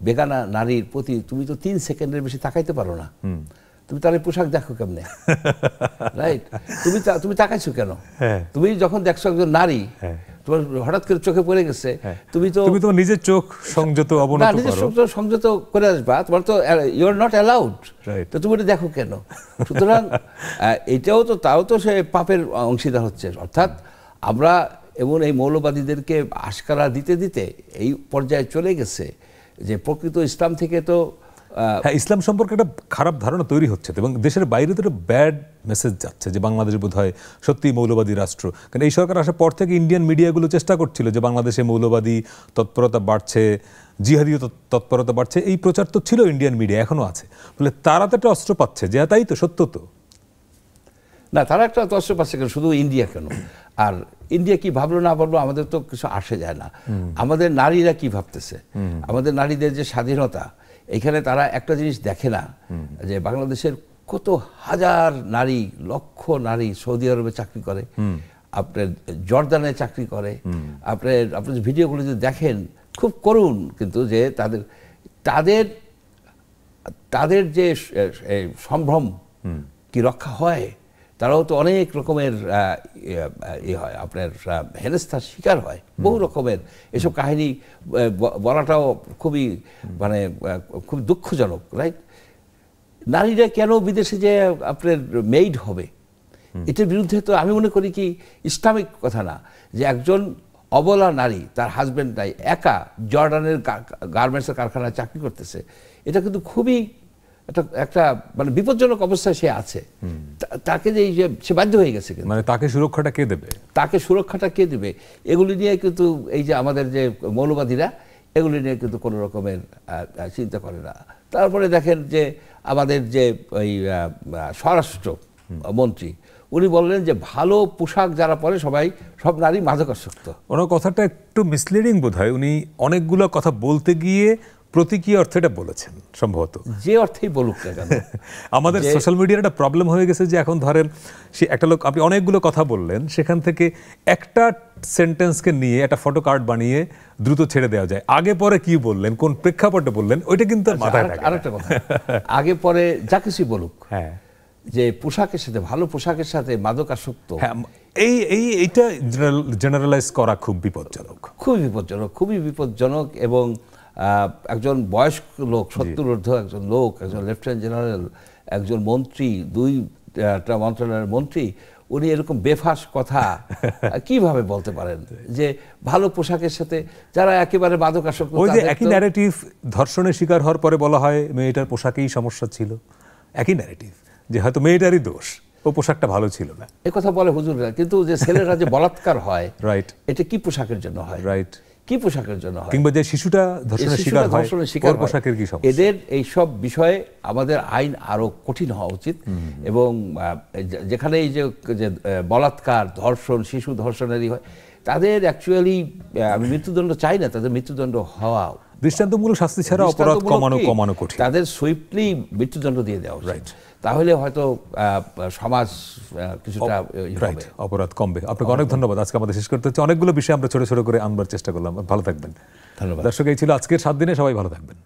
বেগানা নারীর প্রতি তুমি তো 3 সেকেন্ডের বেশি তাকাইতে পারো না, তুমি তার পোশাক দেখো কেমনে, রাইট? তুমি তাকাইছো কেন? তুমি যখন দেখছো একজন নারী, তোমার হঠাৎ করে চোখে পড়ে গেছে, তুমি তো নিজের চোখ সংযত সংযত করে আসবা, তোমার তো ইউ আর নট অ্যালাউড, তো তুমি এটা দেখো কেন? সুতরাং এটাও তো, তাও তো সে পাপের অংশীদার হচ্ছে। অর্থাৎ আমরা এমন এই মৌলবাদীদেরকে আশকারা দিতে দিতে এই পর্যায়ে চলে গেছে যে প্রকৃত ইসলাম থেকে তো ইসলাম সম্পর্কে একটা খারাপ ধারণা তৈরি হচ্ছে, এবং দেশের বাইরে তো একটা ব্যাড মেসেজ যাচ্ছে যে বাংলাদেশ বোধহয় সত্যি মৌলবাদী রাষ্ট্র। কারণ এই সরকার আসার পর থেকে ইন্ডিয়ান মিডিয়াগুলো চেষ্টা করছিল যে বাংলাদেশে মৌলবাদী তৎপরতা বাড়ছে, জিহাদি তৎপরতা বাড়ছে, এই প্রচার তো ছিল ইন্ডিয়ান মিডিয়া, এখনো আছে, বলে তারা তো একটা অস্ত্র পাচ্ছে, যে তাই তো সত্য তো না, তারা একটা অস্ত্র পাচ্ছে কেন? শুধু ইন্ডিয়া কেন, আর ইন্ডিয়া কি ভাবলো না ভাবলো আমাদের তো কিছু আসে যায় না। আমাদের নারীরা কি ভাবতেছে, আমাদের নারীদের যে স্বাধীনতা, এখানে তারা একটা জিনিস দেখে না যে বাংলাদেশের কত হাজার নারী, লক্ষ নারী সৌদি আরবে চাকরি করে, আপনার জর্দানে চাকরি করে, আপনার ভিডিওগুলো যদি দেখেন খুব করুণ, কিন্তু যে তাদের যে সম্ভ্রম কি রক্ষা হয়, তারাও তো অনেক রকমের হয়, আপনার হেনস্থার শিকার হয়, বহু রকমের। এসব কাহিনী বলাটাও খুবই মানে খুব দুঃখজনক, রাইট? নারীরা কেন বিদেশে যে আপনার মেইড হবে, এটার বিরুদ্ধে তো আমি মনে করি কি ইসলামিক কথা না, যে একজন অবলা নারী, তার হাজব্যান্ড নাই, একা জর্ডানের গার্মেন্টসের কারখানায় চাকরি করতেছে, এটা কিন্তু খুবই একটা মানে বিপজ্জনক অবস্থায় সে আছে। তাকে যে সে বাধ্য হয়ে গেছে, মানে তাকে সুরক্ষাটা কে দেবে? এগুলি নিয়ে কিন্তু এই যে আমাদের যে মৌলবাদীরা, এগুলি নিয়ে কিন্তু কোনো রকমের চিন্তা করে না। তারপরে দেখেন যে আমাদের যে ওই স্বরাষ্ট্র মন্ত্রী, উনি বললেন যে ভালো পোশাক যারা পরে সব নারী মাদকাসক্ত। ওনার কথাটা একটু মিসলিডিং বোধ হয়, উনি অনেকগুলো কথা বলতে গিয়ে প্রতীকী অর্থে এটা বলেছেন সম্ভবত। যে অর্থেই বলুক না কেন, আমাদের সোশ্যাল মিডিয়ার একটা প্রবলেম হয়ে গেছে যে এখন ধরেন সে একটা লোক, আপনি অনেকগুলো কথা বললেন, সেখান থেকে একটা সেন্টেন্সকে নিয়ে একটা ফটো কার্ড বানিয়ে দ্রুত ছেড়ে দেওয়া যায়। আগে পরে কি বললেন, কোন প্রেক্ষাপটে বললেন, ওইটা কিন্তু আর মাথায় থাকে না। আরেকটা কথা, আগে পরে যা কিছুই বলুক, হ্যাঁ, যে পোশাকের সাথে, ভালো পোশাকের সাথে মাদকাসক্ত, হ্যাঁ, এইটা জেনারেলাইজ করা খুব বিপজ্জনক, খুবই বিপজ্জনক। এবং একজন বয়স্ক লোক, 70 ঊর্ধ্ব একজন লোক, একজন লেফটেন্যান্ট জেনারেল, একজন মন্ত্রী, দুইটা মন্ত্রণালয়ের মন্ত্রী, উনি এরকম বেফাস কথা কিভাবে বলতে পারেন যে ভালো পোশাকের সাথে, যারা একেবারে মাদকাসক্ত। ওই যে একই ন্যারেটিভ ধর্ষণের শিকার হওয়ার পরে বলা হয় মেয়েটার পোশাকেই সমস্যা ছিল, একই ন্যারেটিভ যে হয়তো মেয়েটারই দোষ, ও পোশাকটা ভালো ছিল না। এ কথা বলে হুজুররা, কিন্তু যে ছেলেরা যে বলাৎকার হয়, রাইট, এটা কি পোশাকের জন্য হয়? রাইট, কি পোশাকের জন্য হয়? কিংবা যে শিশুটা ধর্ষণের শিকার হয়, ওর পোশাকের কি সমস্যা? এদের এই সব বিষয়ে আমাদের আইন আরো কঠিন হওয়া উচিত। এবং যেখানে এই যে বলাৎকার, ধর্ষণ, শিশু ধর্ষণেরই হয়, তাদের অ্যাকচুয়ালি আমি মৃত্যুদণ্ড চাই না, তাদের মৃত্যুদণ্ড হওয়া, দৃষ্টান্তমূলক শাস্তি ছাড়া অপরাধ কমানো কঠিন। তাদের সুইফটলি মৃত্যুদণ্ড দিয়ে দেওয়া উচিত, তাহলে হয়তো সমাজ কিছুটা রাইট, অপরাধ কমবে। আপনাকে অনেক ধন্যবাদ। আজকে আমাদের শেষ করতে হচ্ছে, অনেকগুলো বিষয় আমরা ছোট ছোট করে আনবার চেষ্টা করলাম। ভালো থাকবেন। ধন্যবাদ দর্শক, এই ছিল আজকের 7 দিনে। সবাই ভালো থাকবেন।